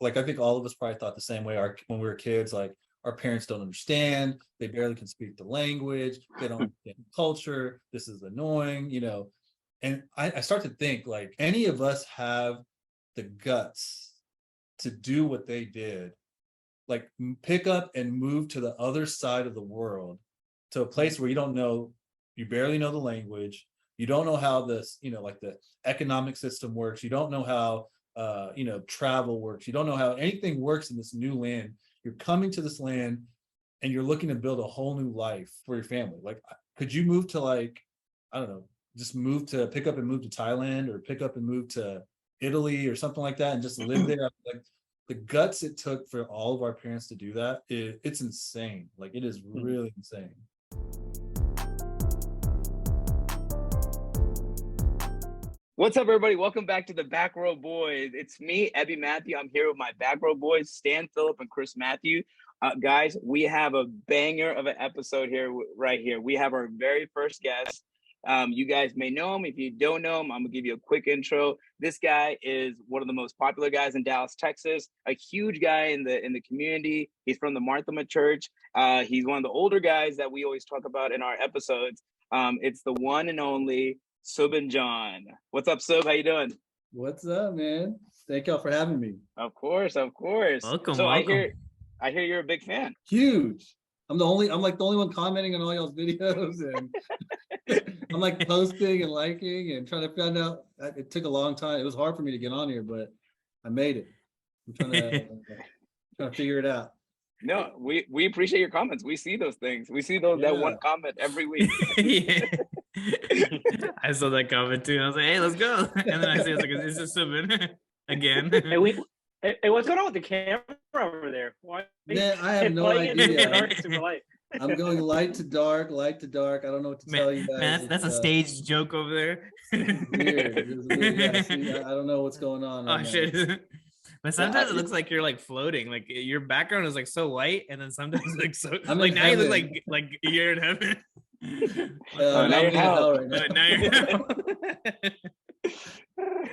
like I think all of us probably thought the same way. When we were kids, like our parents don't understand, they barely can speak the language, they don't understand the culture, this is annoying, and I start to think, like, any of us have the guts to do what they did, like pick up and move to the other side of the world, to a place where you barely know the language, you don't know how this, like the economic system works, you don't know how travel works, you don't know how anything works in this new land. You're coming to this land and you're looking to build a whole new life for your family. Like, could you move to, like, I don't know, just pick up and move to Thailand, or pick up and move to Italy or something like that and just live there? Like, the guts it took for all of our parents to do that, it's insane. Like, it is really insane. What's up, everybody? Welcome back to the Backrow Boys. It's me, Ebby Matthew. I'm here with my Backrow Boys, Stan Phillip and Chris Matthew. Guys, we have a banger of an episode here, right here. We have our very first guest. You guys may know him. If you don't know him, I'm gonna give you a quick intro. This guy is one of the most popular guys in Dallas, Texas. A huge guy in the community. He's from the Marthama Church. He's one of the older guys that we always talk about in our episodes. It's the one and only Subin John. What's up, Sub? How you doing? What's up, man? Thank y'all for having me. Of course. Welcome. I hear you're a big fan. Huge. I'm like the only one commenting on all y'all's videos, and I'm like posting and liking and trying to find out. It took a long time. It was hard for me to get on here, but I made it. I'm trying to figure it out. No, we appreciate your comments. We see those things. We see that one comment every week. I saw that comment too. I was like, "Hey, let's go!" And then I said, "Is this Subin again?" Hey, what's going on with the camera over there? Why? Man, I have no idea. I'm going light to dark. I don't know what to tell you guys. Man, that's a staged joke over there. Weird. It's weird. Yeah, see, I don't know what's going on. Oh, shit. But sometimes it looks like you're like floating. Like your background is like so white, and then sometimes like so like now you look like you're in heaven. Now you're in hell right now. Now you're in hell.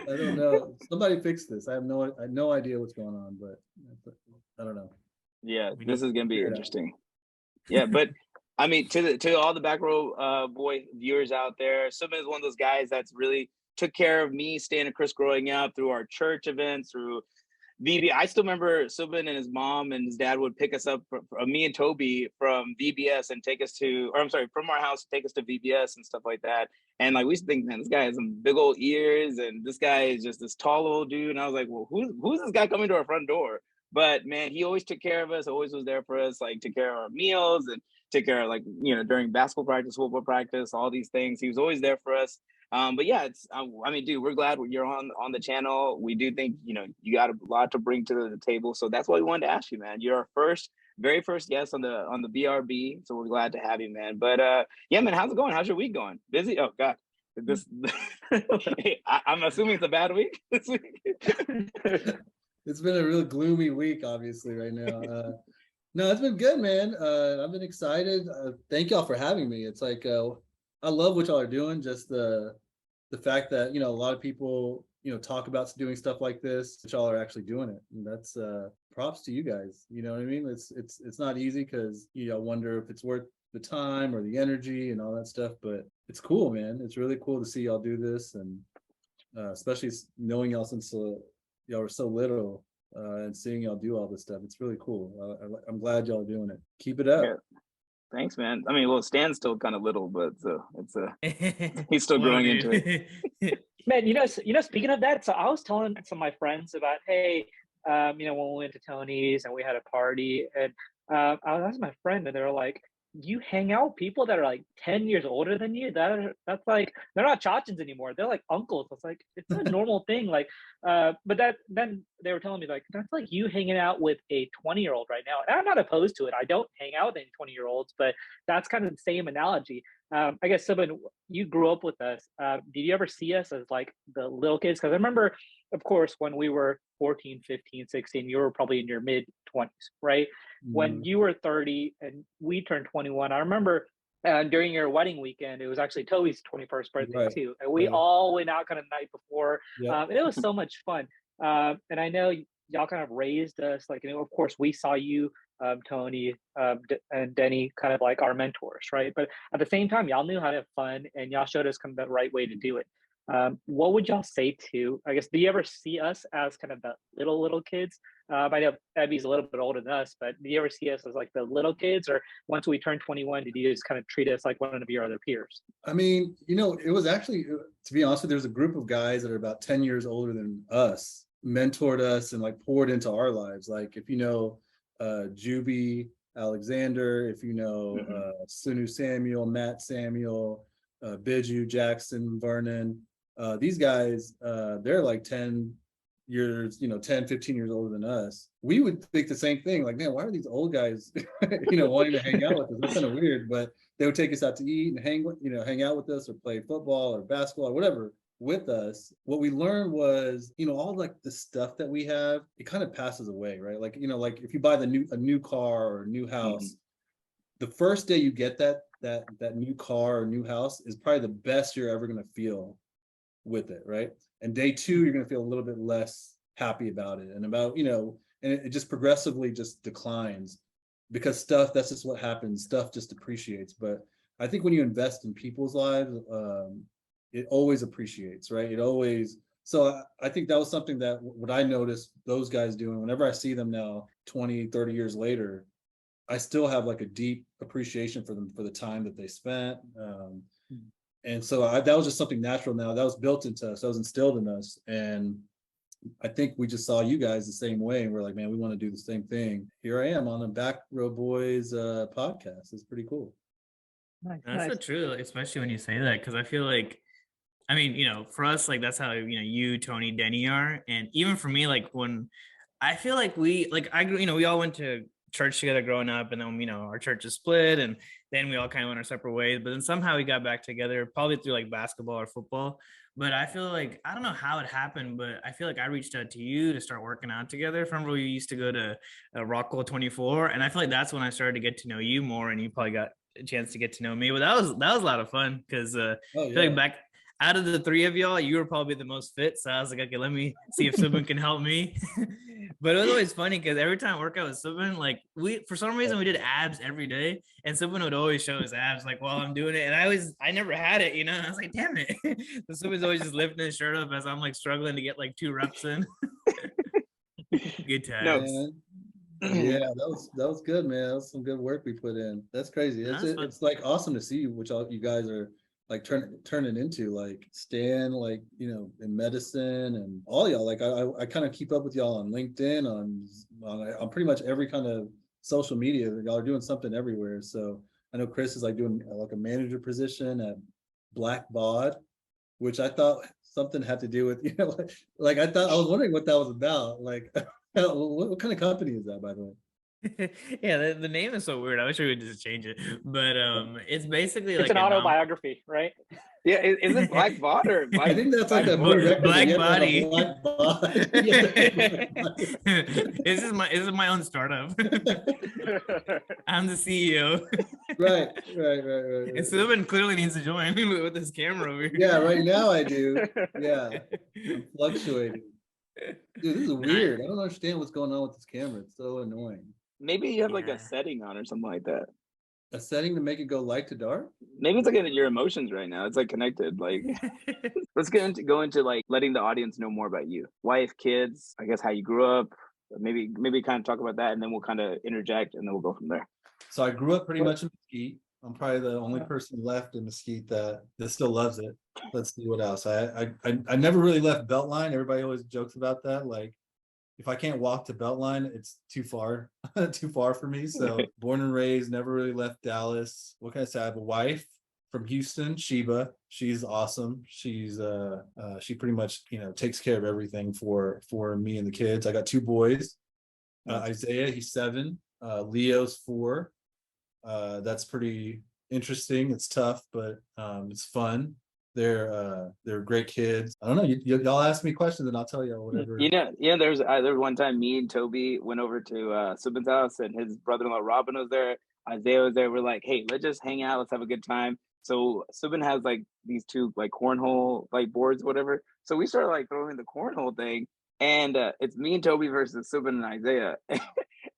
I don't know. Somebody fix this. I have no idea what's going on, but I don't know. Yeah, this is gonna be interesting. Yeah, but I mean, to all the Backrow Boy viewers out there, Subin is one of those guys that's really took care of me, Stan, and Chris growing up through our church events, through VB. I still remember Subin and his mom and his dad would pick us up, me and Toby, from VBS and take us to, or I'm sorry, from our house, take us to VBS and stuff like that. And like, we used to think, man, this guy has some big old ears, and this guy is just this tall old dude. And I was like, well, who's this guy coming to our front door? But man, he always took care of us, always was there for us, like took care of our meals and took care of, like, during basketball practice, football practice, all these things. He was always there for us. But yeah, I mean, dude, we're glad you're on the channel. We do think, you got a lot to bring to the table. So that's why we wanted to ask you, man. You're our very first guest on the BRB. So we're glad to have you, man. But yeah, man, how's it going? How's your week going? Busy? Oh God. I'm assuming it's a bad week this week. It's been a real gloomy week, obviously, right now. No, it's been good, man. I've been excited. Thank y'all for having me. It's like, I love what y'all are doing. Just the fact that, a lot of people, talk about doing stuff like this, but y'all are actually doing it. And that's props to you guys. You know what I mean? It's not easy, because I wonder if it's worth the time or the energy and all that stuff, but it's cool, man. It's really cool to see y'all do this, and especially knowing y'all since y'all were so little, and seeing y'all do all this stuff. It's really cool. I'm glad y'all are doing it. Keep it up. Yeah. Thanks, man. I mean, well, Stan's still kind of little, but he's still growing into it. Man, speaking of that, so I was telling some of my friends about, hey, when we went to Tony's and we had a party, and I was asking my friend, and they were like, you hang out with people that are like 10 years older than you? That's like, they're not chachins anymore. They're like uncles. It's like, it's a normal thing. Like, but then they were telling me, like, that's like you hanging out with a 20-year-old right now. And I'm not opposed to it. I don't hang out with any 20-year-olds, but that's kind of the same analogy. I guess, Subin, you grew up with us. Did you ever see us as like the little kids? Because I remember, of course, when we were 14, 15, 16, you were probably in your mid 20s, right? When you were 30 and we turned 21, I remember during your wedding weekend, it was actually Toby's 21st birthday too. And we all went out kind of the night before. And it was so much fun. And I know y'all kind of raised us. Like, of course, we saw you, Tony, and Denny, kind of like our mentors, right? But at the same time, y'all knew how to have fun, and y'all showed us kind of the right way to do it. What would y'all say to, I guess, do you ever see us as kind of the little kids? I know Abby's a little bit older than us, but do you ever see us as like the little kids, or once we turned 21, did you just kind of treat us like one of your other peers? I mean, it was actually, to be honest with you, there's a group of guys that are about 10 years older than us, mentored us and like poured into our lives. Like if Juby Alexander, if Sunu Samuel, Matt Samuel, Biju, Jackson, Vernon, these guys, they're like 10 years, 10, 15 years older than us. We would think the same thing, like, man, why are these old guys, wanting to hang out with us? That's kind of weird, but they would take us out to eat and hang out with us or play football or basketball or whatever with us. What we learned was, all like the stuff that we have, it kind of passes away, right? Like, like if you buy a new car or a new house, the first day you get that new car or new house is probably the best you're ever going to feel with it, right? And day two, you're going to feel a little bit less happy about it, and it just progressively just declines because that's just what happens. Stuff just appreciates. But I think when you invest in people's lives, it always appreciates, right? So I think that was something that what I noticed those guys doing. Whenever I see them now 20, 30 years later, I still have like a deep appreciation for them, for the time that they spent. And so that was just something natural now. That was built into us. That was instilled in us. And I think we just saw you guys the same way. And we're like, man, we want to do the same thing. Here I am on the Backrow Boys podcast. It's pretty cool. That's so true, especially when you say that, because I feel like, I mean, for us, like that's how, you, Tony, Denny are. And even for me, like when I feel like I grew, we all went to church together growing up, and then our churches split, and then we all kind of went our separate ways, but then somehow we got back together, probably through like basketball or football. But I feel like, I don't know how it happened, but I feel like I reached out to you to start working out together. Remember we used to go to Rockwell 24, and I feel like that's when I started to get to know you more, and you probably got a chance to get to know me. But that was a lot of fun, because I feel like back out of the three of y'all, you were probably the most fit. So I was like, okay, let me see if Subin can help me. But it was always funny because every time I work out with Subin, like for some reason we did abs every day, and Subin would always show his abs like while I'm doing it, and I never had it, and I was like, damn it. So Subin's always just lifting his shirt up as I'm like struggling to get like 2 reps in. Good times. Yeah, that was good, man. That was some good work we put in. That's crazy. It's like awesome to see which all you guys are like turning into, like Stan, like in medicine, and all y'all. Like I kind of keep up with y'all on LinkedIn, on pretty much every kind of social media. Y'all are doing something everywhere. So I know Chris is like doing like a manager position at Black Bod, which I thought something had to do with like I thought, I was wondering what that was about. Like what kind of company is that, by the way? Yeah, the name is so weird. I wish we would just change it, but it's basically it's like an autobiography, right? Yeah, is it Black Bot or I think that's like a Black Body. Black Body. This is my own startup. I'm the CEO. Right. And Subin clearly needs to join with this camera over here. Yeah, right now I do. Yeah, I'm fluctuating. Dude, this is weird. I don't understand what's going on with this camera. It's so annoying. Maybe you have like a setting on or something like that. A setting to make it go light to dark? Maybe it's like your emotions right now. It's like connected. Like let's go into like letting the audience know more about you. Wife, kids, I guess how you grew up. Maybe kind of talk about that, and then we'll kind of interject, and then we'll go from there. So I grew up pretty much in Mesquite. I'm probably the only person left in Mesquite that still loves it. Let's see what else. I never really left Beltline. Everybody always jokes about that. Like, if I can't walk to Beltline, it's too far for me. So born and raised, never really left Dallas. What can I say? I have a wife from Houston, Sheba. She's awesome. She's she pretty much takes care of everything for me and the kids. I got 2 boys. Isaiah, he's 7. Leo's 4. That's pretty interesting. It's tough, but it's fun. They're great kids. I don't know. Y'all ask me questions and I'll tell you whatever. There was one time me and Toby went over to Subin's house, and his brother-in-law Robin was there. Isaiah was there. We're like, hey, let's just hang out. Let's have a good time. So Subin has like these 2 like cornhole like boards, whatever. So we started like throwing the cornhole thing. and it's me and Toby versus Subin and Isaiah.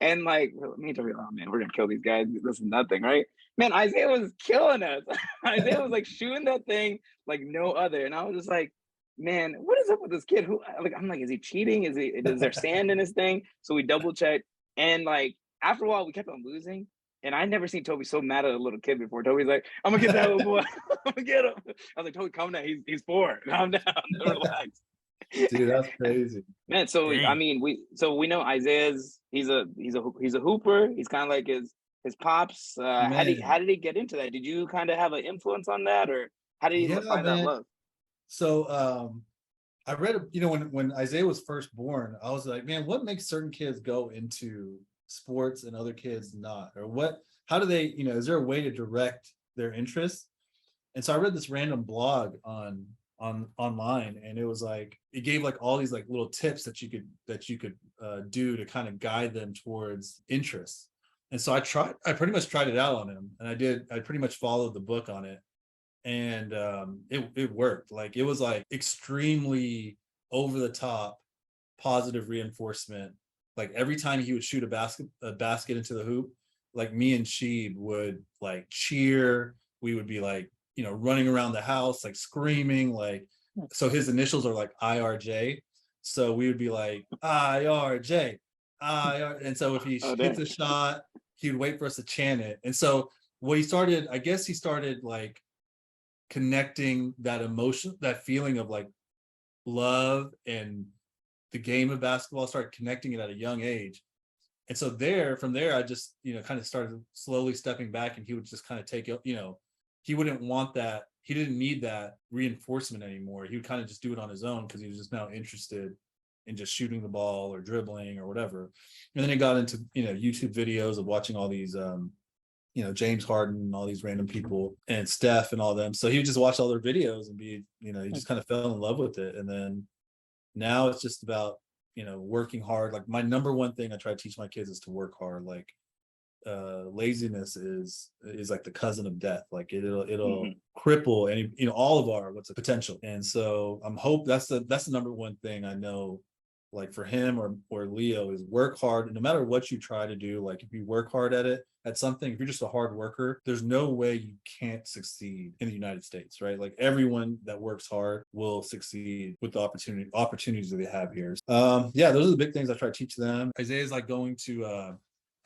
And like me and Toby, oh man, we're gonna kill these guys. This is nothing, right? Man, Isaiah was killing us. Isaiah was like shooting that thing like no other, and I was just like, man, what is up with this kid? Who like I'm like, is he cheating? Is there sand in his thing? So we double checked, and like after a while, we kept on losing. And I never seen Toby so mad at a little kid before. Toby's like, I'm gonna get that little boy. I'm gonna get him. I was like, Toby, calm down. He's 4. Calm down. Relax. Dude, that's crazy. Man, so Dang. I mean, we know Isaiah's he's a hooper. He's kind of like his pops. How did he get into that? Did you kind of have an influence on that, or how did he find that love? So I read, when Isaiah was first born, I was like, man, what makes certain kids go into sports and other kids not? Or how do they, is there a way to direct their interests? And so I read this random blog online, and it was like, it gave like all these like little tips that you could do to kind of guide them towards interests. And so I pretty much tried it out on him, and I pretty much followed the book on it. And it worked. Like, it was like extremely over the top positive reinforcement. Like every time he would shoot a basket into the hoop, like me and Sheeb would like cheer. We would be like, running around the house, like screaming, like, so his initials are like IRJ. So we would be like, IRJ, IR. And so if he hits a shot, he would wait for us to chant it. And so he started like connecting that emotion, that feeling of like love and the game of basketball, started connecting it at a young age. And so from there, I just, kind of started slowly stepping back, and he would just kind of take it, he wouldn't want that. He didn't need that reinforcement anymore. He would kind of just do it on his own, because he was just now interested in just shooting the ball or dribbling or whatever. And then he got into, YouTube videos of watching all these, James Harden and all these random people, and Steph and all them. So he would just watch all their videos and be, he just kind of fell in love with it. And then now it's just about, working hard. Like, my number one thing I try to teach my kids is to work hard. Like, laziness is like the cousin of death. Like it'll cripple any, all of our potential. And so that's the number one thing I know, like for him or Leo, is work hard. And no matter what you try to do, like if you work hard at something, if you're just a hard worker, there's no way you can't succeed in the United States, right? Like, everyone that works hard will succeed with the opportunities that they have here. Those are the big things I try to teach them. Isaiah's like going to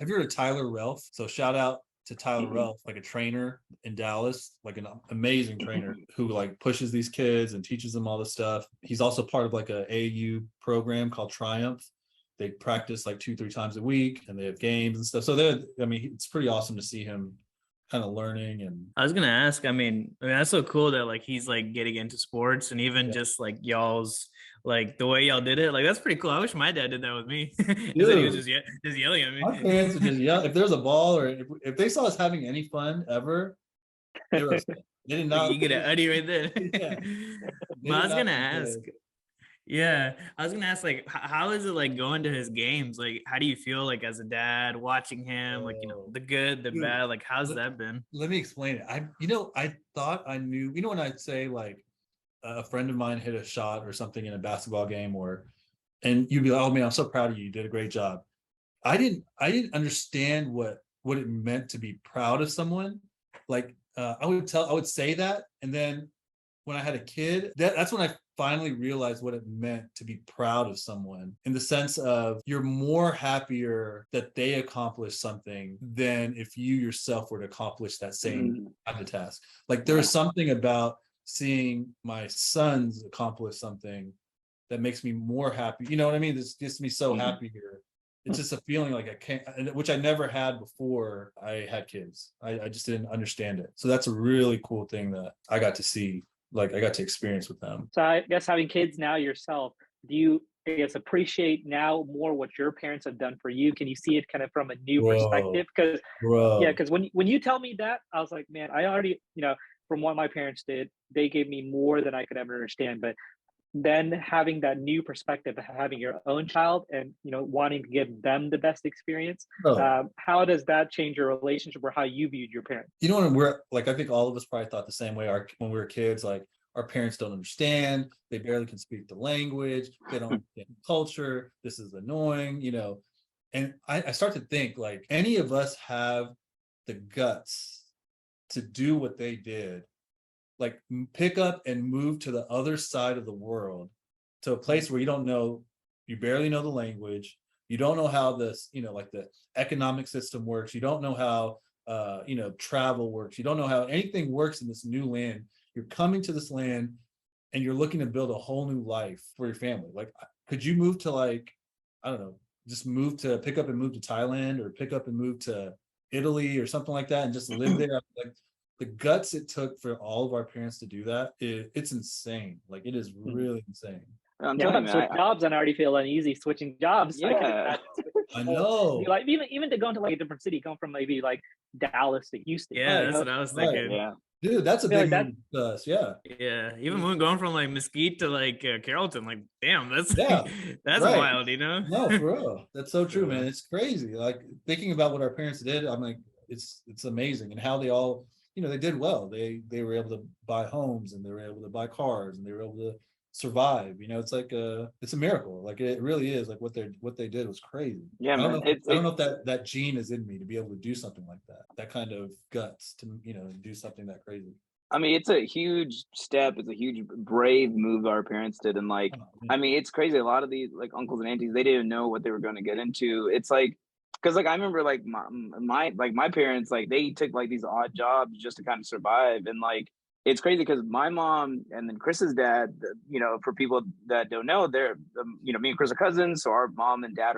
have you heard of Tyler Ralph? So shout out to Tyler Ralph, like a trainer in Dallas, like an amazing trainer who like pushes these kids and teaches them all this stuff. He's also part of like a AAU program called Triumph. They practice like 2-3 times a week, and they have games and stuff. So it's pretty awesome to see him kind of learning. And I was gonna ask, I mean that's so cool that like he's like getting into sports, and even just like y'all's, like the way y'all did it, like that's pretty cool. I wish my dad did that with me. He was just yelling at me. My parents would just yell if there's a ball, or if they saw us having any fun ever. They did not. You get an Uddy right there. Yeah. But I was gonna ask. Yeah, I was gonna ask, like, how is it like going to his games? Like, how do you feel like as a dad watching him? Like, the good, the bad. Like, how's that been? Let me explain it. I thought I knew. When I'd say like a friend of mine hit a shot or something in a basketball game, and you'd be like, "Oh man, I'm so proud of you. You did a great job." I didn't understand what it meant to be proud of someone. Like, I would say that, and then when I had a kid, that's when I finally realized what it meant to be proud of someone, in the sense of you're more happier that they accomplished something than if you yourself were to accomplish that same kind of task. Like, there's something about seeing my sons accomplish something that makes me more happy. You know what I mean? This gets me so happy here. It's just a feeling like I can't, which I never had before I had kids. I just didn't understand it. So that's a really cool thing that I got to see. Like, I got to experience with them. So I guess having kids now yourself, do you, appreciate now more what your parents have done for you? Can you see it kind of from a new perspective? Because when you tell me that, I was like, man, I already, from what my parents did, they gave me more than I could ever understand. But then having that new perspective of having your own child and, wanting to give them the best experience, how does that change your relationship or how you viewed your parents? When we're like, I think all of us probably thought the same way when we were kids, like, our parents don't understand, they barely can speak the language, they don't understand the culture, this is annoying, and I start to think, like, any of us have the guts to do what they did, like pick up and move to the other side of the world, to a place where you barely know the language, you don't know how this, like the economic system works, you don't know how travel works, you don't know how anything works in this new land. You're coming to this land and you're looking to build a whole new life for your family. Like, could you move to, like, I don't know, just pick up and move to Thailand, or pick up and move to Italy or something like that and just live there? Like, the guts it took for all of our parents to do that, it's insane. Like, it is really insane. I'm Yeah, telling you, switch jobs, and I already feel uneasy switching jobs. Yeah. I know. Like, even to go into like a different city, come from maybe like Dallas to Houston. Yeah, that's what I was thinking. Yeah. Dude, that's a feel big like move to us. Yeah. Yeah, even when going from like Mesquite to like Carrollton, like, damn, that's Yeah, that's right. wild, No, for real. That's so true, Yeah. man. It's crazy. Like, thinking about what our parents did, I'm like, it's amazing. And how they all, they did well. They were able to buy homes, and they were able to buy cars, and they were able to survive. It's like it's a miracle. Like, it really is. Like, what they did was crazy. Yeah, man. I don't know if that gene is in me to be able to do something like that. That kind of guts to do something that crazy. I mean, it's a huge step. It's a huge brave move our parents did. And like, I mean, it's crazy. A lot of these like uncles and aunties, they didn't know what they were going to get into. It's like, because like I remember like my parents, like they took like these odd jobs just to kind of survive. And like, it's crazy because my mom and then Chris's dad, for people that don't know, they're me and Chris are cousins. So our mom and dad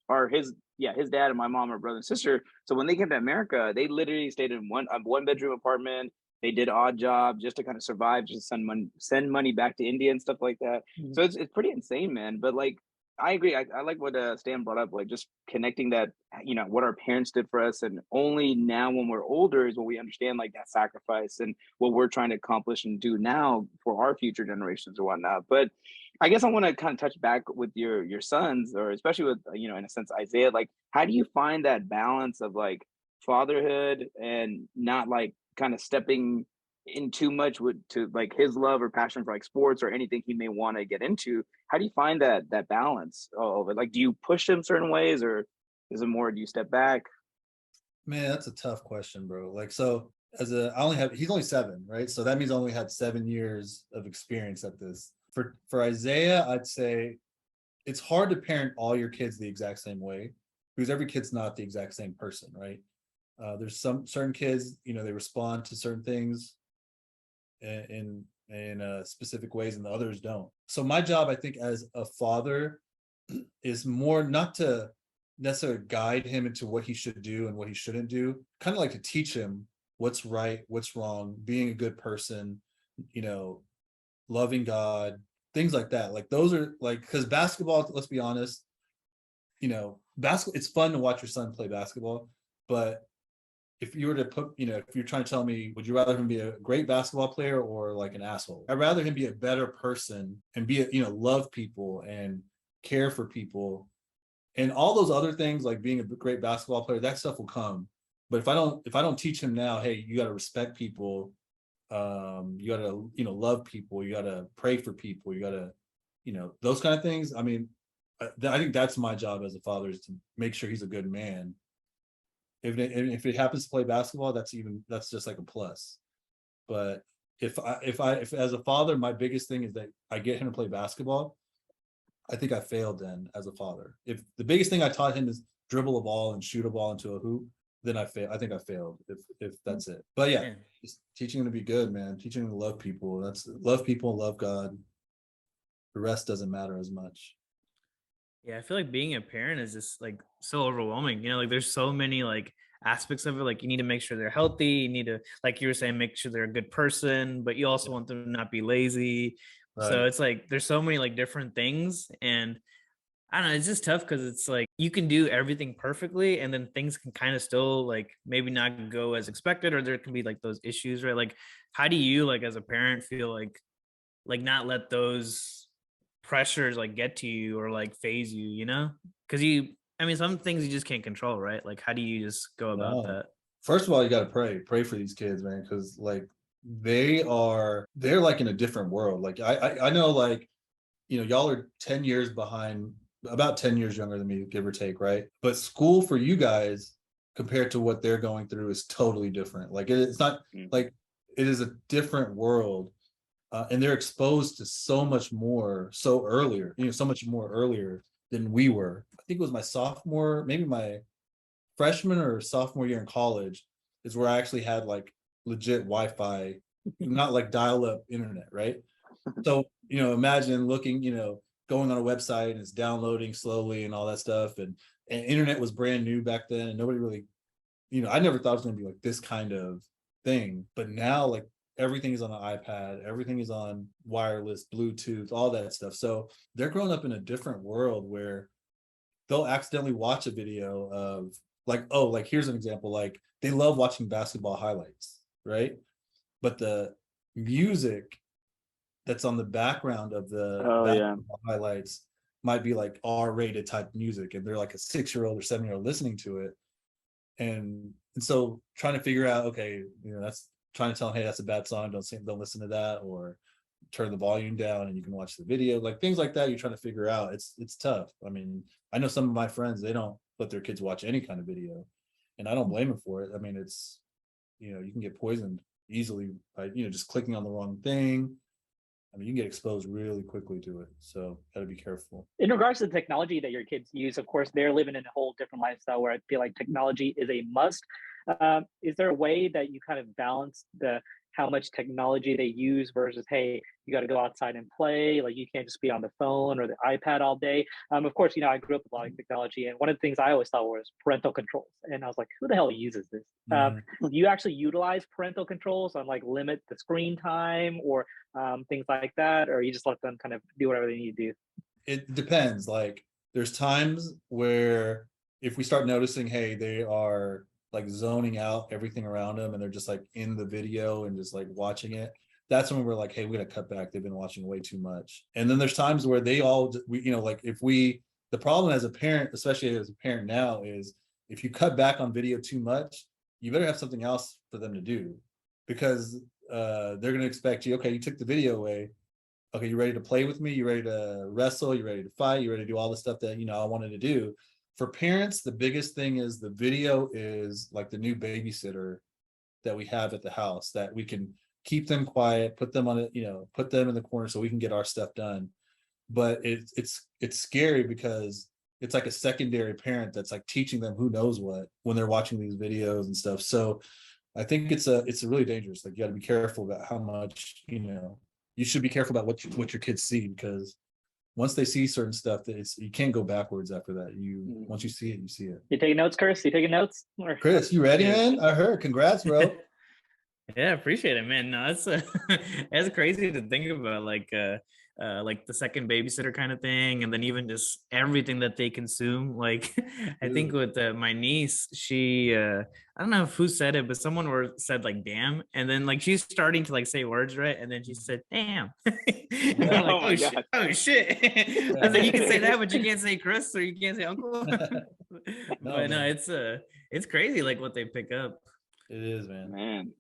are his dad and my mom are brother and sister. So when they came to America, they literally stayed in one bedroom apartment. They did odd jobs just to kind of survive, just send money back to India and stuff like that. So it's pretty insane, man. But like, I agree. I like what Stan brought up, like just connecting that, what our parents did for us. And only now when we're older is when we understand like that sacrifice and what we're trying to accomplish and do now for our future generations or whatnot. But I guess I want to kind of touch back with your sons, or especially with, in a sense, Isaiah. Like, how do you find that balance of like fatherhood and not like kind of stepping in too much to like his love or passion for like sports or anything he may want to get into? How do you find that balance of it? Like, do you push him certain ways, or is it more, do you step back? Man, that's a tough question, bro. Like, so he's only 7, right? So that means I only had 7 years of experience at this. For Isaiah, I'd say it's hard to parent all your kids the exact same way, because every kid's not the exact same person, right? There's some certain kids, they respond to certain things in specific ways, and the others don't. So my job, I think, as a father, is more not to necessarily guide him into what he should do and what he shouldn't do, kind of like to teach him what's right, what's wrong, being a good person, loving God, things like that. Like, those are like, because basketball, let's be honest, basketball, it's fun to watch your son play basketball, but if you were to put, if you're trying to tell me, would you rather him be a great basketball player or like an asshole? I'd rather him be a better person and love people and care for people, and all those other things, like being a great basketball player, that stuff will come. But if I don't teach him now, hey, you got to respect people, you got to, love people, you got to pray for people, you got to, those kind of things. I mean, I think that's my job as a father, is to make sure he's a good man. If it happens to play basketball, that's just like a plus. But if as a father, my biggest thing is that I get him to play basketball, I think I failed then as a father. If the biggest thing I taught him is dribble a ball and shoot a ball into a hoop, then I think I failed if that's it. But yeah, just teaching him to be good, man. Teaching him to love people. That's love people, love God. The rest doesn't matter as much. Yeah, I feel like being a parent is just like so overwhelming. Like there's so many like aspects of it. Like, you need to make sure they're healthy. You need to, like you were saying, make sure they're a good person, but you also want them to not be lazy. Right. So it's like there's so many like different things, and I don't know, it's just tough because it's like you can do everything perfectly, and then things can kind of still like maybe not go as expected, or there can be like those issues, right? Like, how do you, like as a parent, feel like not let those pressures like get to you or like phase you, because some things you just can't control, right? Like, how do you just go about that? First of all, you got to pray for these kids, man, because like they're like in a different world. Like I know, like, you know, y'all are 10 years behind, about 10 years younger than me, give or take, right? But school for you guys compared to what they're going through is totally different. Like it's not like, it is a different world. And they're exposed to so much more so earlier, you know, so much more earlier than we were. I think it was my sophomore, maybe my freshman or sophomore year in college is where I actually had like legit Wi-Fi, not like dial-up internet, right? So, you know, imagine looking, you know, going on a website and it's downloading slowly and all that stuff. And internet was brand new back then, and nobody really, you know, I never thought it was going to be like this kind of thing. But now, like, everything is on an iPad, everything is on wireless, Bluetooth, all that stuff. So they're growing up in a different world where they'll accidentally watch a video of like, oh, like here's an example, like they love watching basketball highlights, right? But the music that's on the background of the basketball highlights might be like R-rated type music, and they're like a 6-year-old or 7-year-old listening to it. And so trying to figure out, okay, you know, that's trying to tell them, hey, that's a bad song, don't listen to that, or turn the volume down and you can watch the video, like things like that. You're trying to figure out. It's tough. I mean, I know some of my friends, they don't let their kids watch any kind of video, and I don't blame them for it. I mean, it's, you know, you can get poisoned easily by, you know, just clicking on the wrong thing. I mean, you can get exposed really quickly to it. So gotta be careful. In regards to the technology that your kids use, of course, they're living in a whole different lifestyle where I feel like technology is a must. Is there a way that you kind of balance the how much technology they use versus, hey, you got to go outside and play, like you can't just be on the phone or the iPad all day? Of course, you know, I grew up with a lot of technology, and one of the things I always thought was parental controls, and I was like, who the hell uses this? Do you actually utilize parental controls on like limit the screen time or things like that, or you just let them kind of do whatever they need to do? It depends. Like there's times where if we start noticing, hey, they are like zoning out everything around them and they're just like in the video and just like watching it, that's when we're like, hey, we gotta cut back, they've been watching way too much. And then there's times where we, you know, like if we, the problem as a parent, especially as a parent now, is if you cut back on video too much, you better have something else for them to do, because they're going to expect you, okay, you took the video away, okay, you ready to play with me, you ready to wrestle, you ready to fight, you ready to do all the stuff that, you know, I wanted to do. For parents, the biggest thing is the video is like the new babysitter that we have at the house, that we can keep them quiet, put them on it, you know, put them in the corner so we can get our stuff done. But it's scary because it's like a secondary parent that's like teaching them who knows what when they're watching these videos and stuff. So I think it's really dangerous. Like you got to be careful about how much, you know, you should be careful about what your kids see, because once they see certain stuff, that you can't go backwards after that. Once you see it, you see it. You taking notes, Chris? You taking notes? Chris, you ready, man? I heard. Congrats, bro. Yeah, appreciate it, man. No, that's that's crazy to think about, like the second babysitter kind of thing, and then even just everything that they consume. Like I think with my niece, she I don't know who said it, but someone said like damn, and then like she's starting to like say words right, and then she said damn. And we're like, oh shit. I was like, you can say that, but you can't say Chris, or you can't say uncle. But no, it's crazy like what they pick up. It is, man.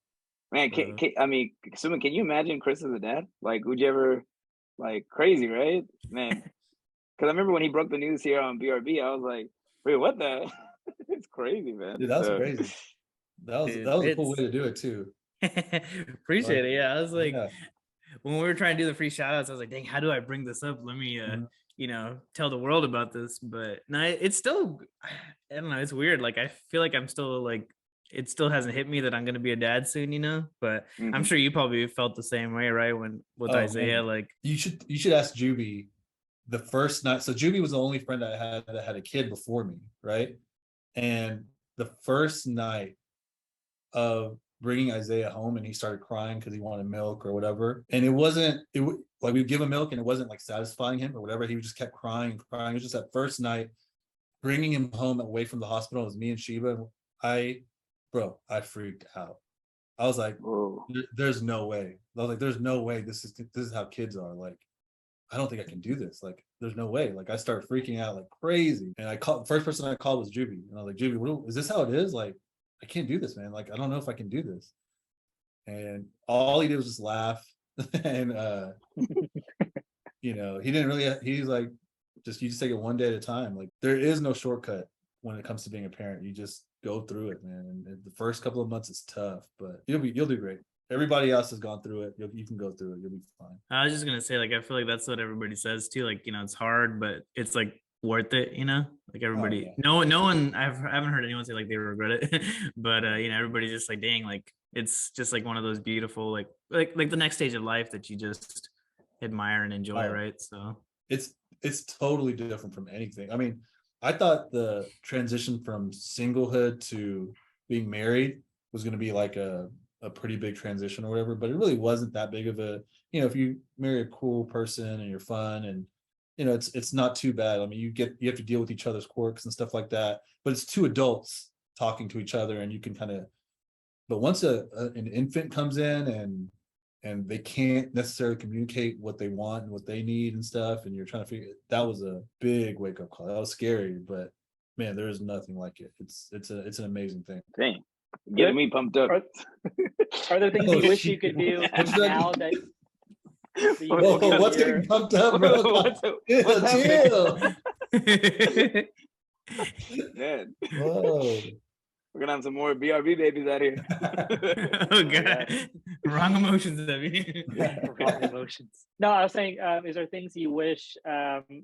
Man, I mean, Subin, can you imagine Chris as a dad? Like, would you ever, like, crazy, right? Man, because I remember when he broke the news here on BRB, I was like, wait, what the? It's crazy, man. Dude, that was crazy. That was a cool way to do it, too. Appreciate it. Yeah, I was like, when we were trying to do the free shout outs, I was like, dang, how do I bring this up? Let me, you know, tell the world about this. But no, it's still, I don't know, it's weird. Like, I feel like I'm still like, it still hasn't hit me that I'm going to be a dad soon, you know, but I'm sure you probably felt the same way, right? With Isaiah, man. Like you should ask Juby the first night. So Juby was the only friend I had that had a kid before me. Right. And the first night of bringing Isaiah home, and he started crying because he wanted milk or whatever. And like we'd give him milk and it wasn't like satisfying him or whatever. He just kept crying and crying. It was just that first night bringing him home away from the hospital. It was me and Sheba. I freaked out. I was like, there's no way. I was like, there's no way this is how kids are. Like, I don't think I can do this. Like, there's no way. Like, I started freaking out like crazy. And first person I called was Juby. And I was like, Juby, is this how it is? Like, I can't do this, man. Like, I don't know if I can do this. and all he did was just laugh. And you know, he didn't really, he's like, you just take it one day at a time. Like, there is no shortcut when it comes to being a parent. You just go through it, man. And the first couple of months is tough, but you'll do great. Everybody else has gone through it. You can go through it. You'll be fine. I was just gonna say, like, I feel like that's what everybody says too. Like, you know, it's hard, but it's like worth it. You know, like everybody, no one. I haven't heard anyone say like they regret it, but you know, everybody's just like, dang, like it's just like one of those beautiful, like the next stage of life that you just admire and enjoy, right? So it's totally different from anything. I mean, I thought the transition from singlehood to being married was going to be like a pretty big transition or whatever, but it really wasn't that big of a, you know, if you marry a cool person and you're fun and, you know, it's not too bad. I mean, you have to deal with each other's quirks and stuff like that, but it's two adults talking to each other, and you can kind of, but once an infant comes in and they can't necessarily communicate what they want and what they need and stuff, and you're trying to figure, that was a big wake up call. That was scary, but man, there is nothing like it. It's an amazing thing. Dang, getting me pumped up. Are there things you wish you could do now that? Whoa, what's getting pumped up, bro? What's chill. Man. Whoa. We're gonna have some more BRB babies out here. Oh god, wrong emotions, Debbie. Wrong emotions. No, I was saying, is there things you wish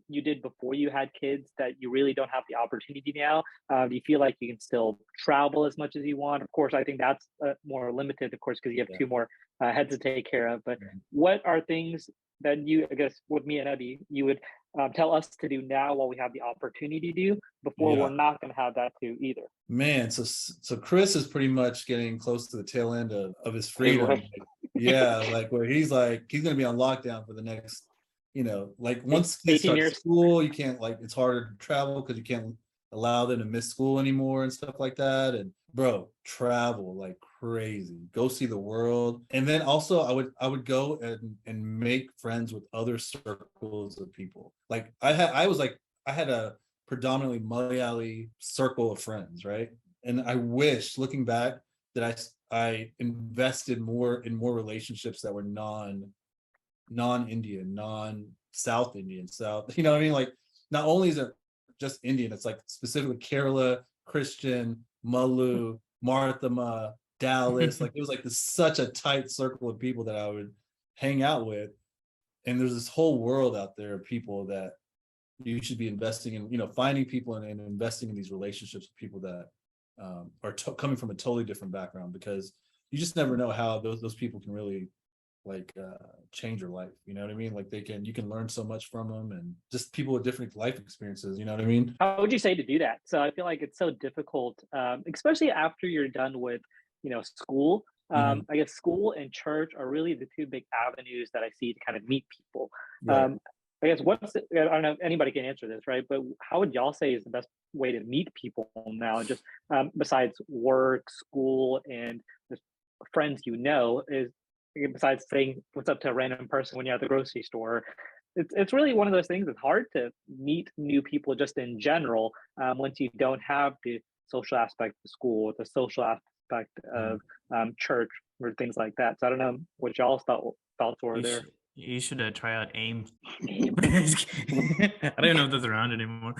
you did before you had kids that you really don't have the opportunity now? Do you feel like you can still travel as much as you want? Of course, I think that's more limited, of course, because you have two more heads to take care of. But what are things that you, I guess, with me and Eddie, you would tell us to do now while we have the opportunity to do before we're not going to have that to either? Man, so Chris is pretty much getting close to the tail end of his freedom. Like where he's going to be on lockdown for the next, you know, like once kids start school, you can't, like, it's harder to travel because you can't allow them to miss school anymore and stuff like that. And bro, travel like crazy, go see the world. And then also I would go and make friends with other circles of people. Like I had a predominantly Malayali circle of friends, right? And I wish, looking back, that I invested more in more relationships that were non-Indian, non-South Indian, South, you know what I mean? Like, not only is it just Indian, it's like specifically Kerala, Christian, Malu, Marthama, Dallas. Like, it was like such a tight circle of people that I would hang out with. And there's this whole world out there of people that you should be investing in, you know, finding people and investing in these relationships with people that are coming from a totally different background, because you just never know how those people can really like change your life. You know what I mean? Like you can learn so much from them, and just people with different life experiences. You know what I mean? How would you say to do that? So I feel like it's so difficult, especially after you're done with, you know, school. I guess school and church are really the two big avenues that I see to kind of meet people. Right. I guess I don't know if anybody can answer this, right? But how would y'all say is the best way to meet people now, just besides work, school, and just friends, you know, is besides saying what's up to a random person when you're at the grocery store? It's really one of those things. It's hard to meet new people just in general once you don't have the social aspect of school, the social aspect of church, or things like that. So I don't know what y'all's thoughts were there. You should try out AIM. I don't even know if that's around anymore.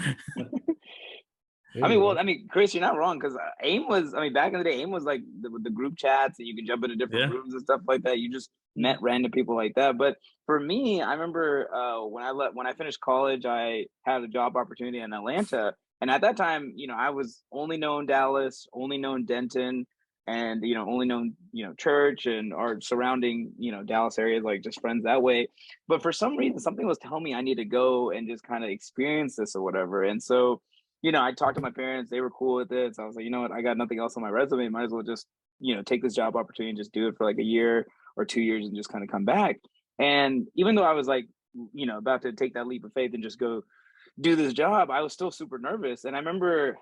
I mean, Chris, you're not wrong, because AIM was, back in the day, AIM was like the group chats, and you can jump into different rooms and stuff like that. You just met random people like that. But for me, I remember when I finished college, I had a job opportunity in Atlanta, and at that time, you know, I was only known Dallas, only known Denton, and, you know, only known, you know, church and our surrounding, you know, Dallas areas, like just friends that way. But for some reason, something was telling me I need to go and just kind of experience this or whatever. And so, you know, I talked to my parents, they were cool with it. So I was like, you know what, I got nothing else on my resume. Might as well just, you know, take this job opportunity and just do it for like a year or 2 years and just kind of come back. And even though I was like, you know, about to take that leap of faith and just go do this job, I was still super nervous. And I remember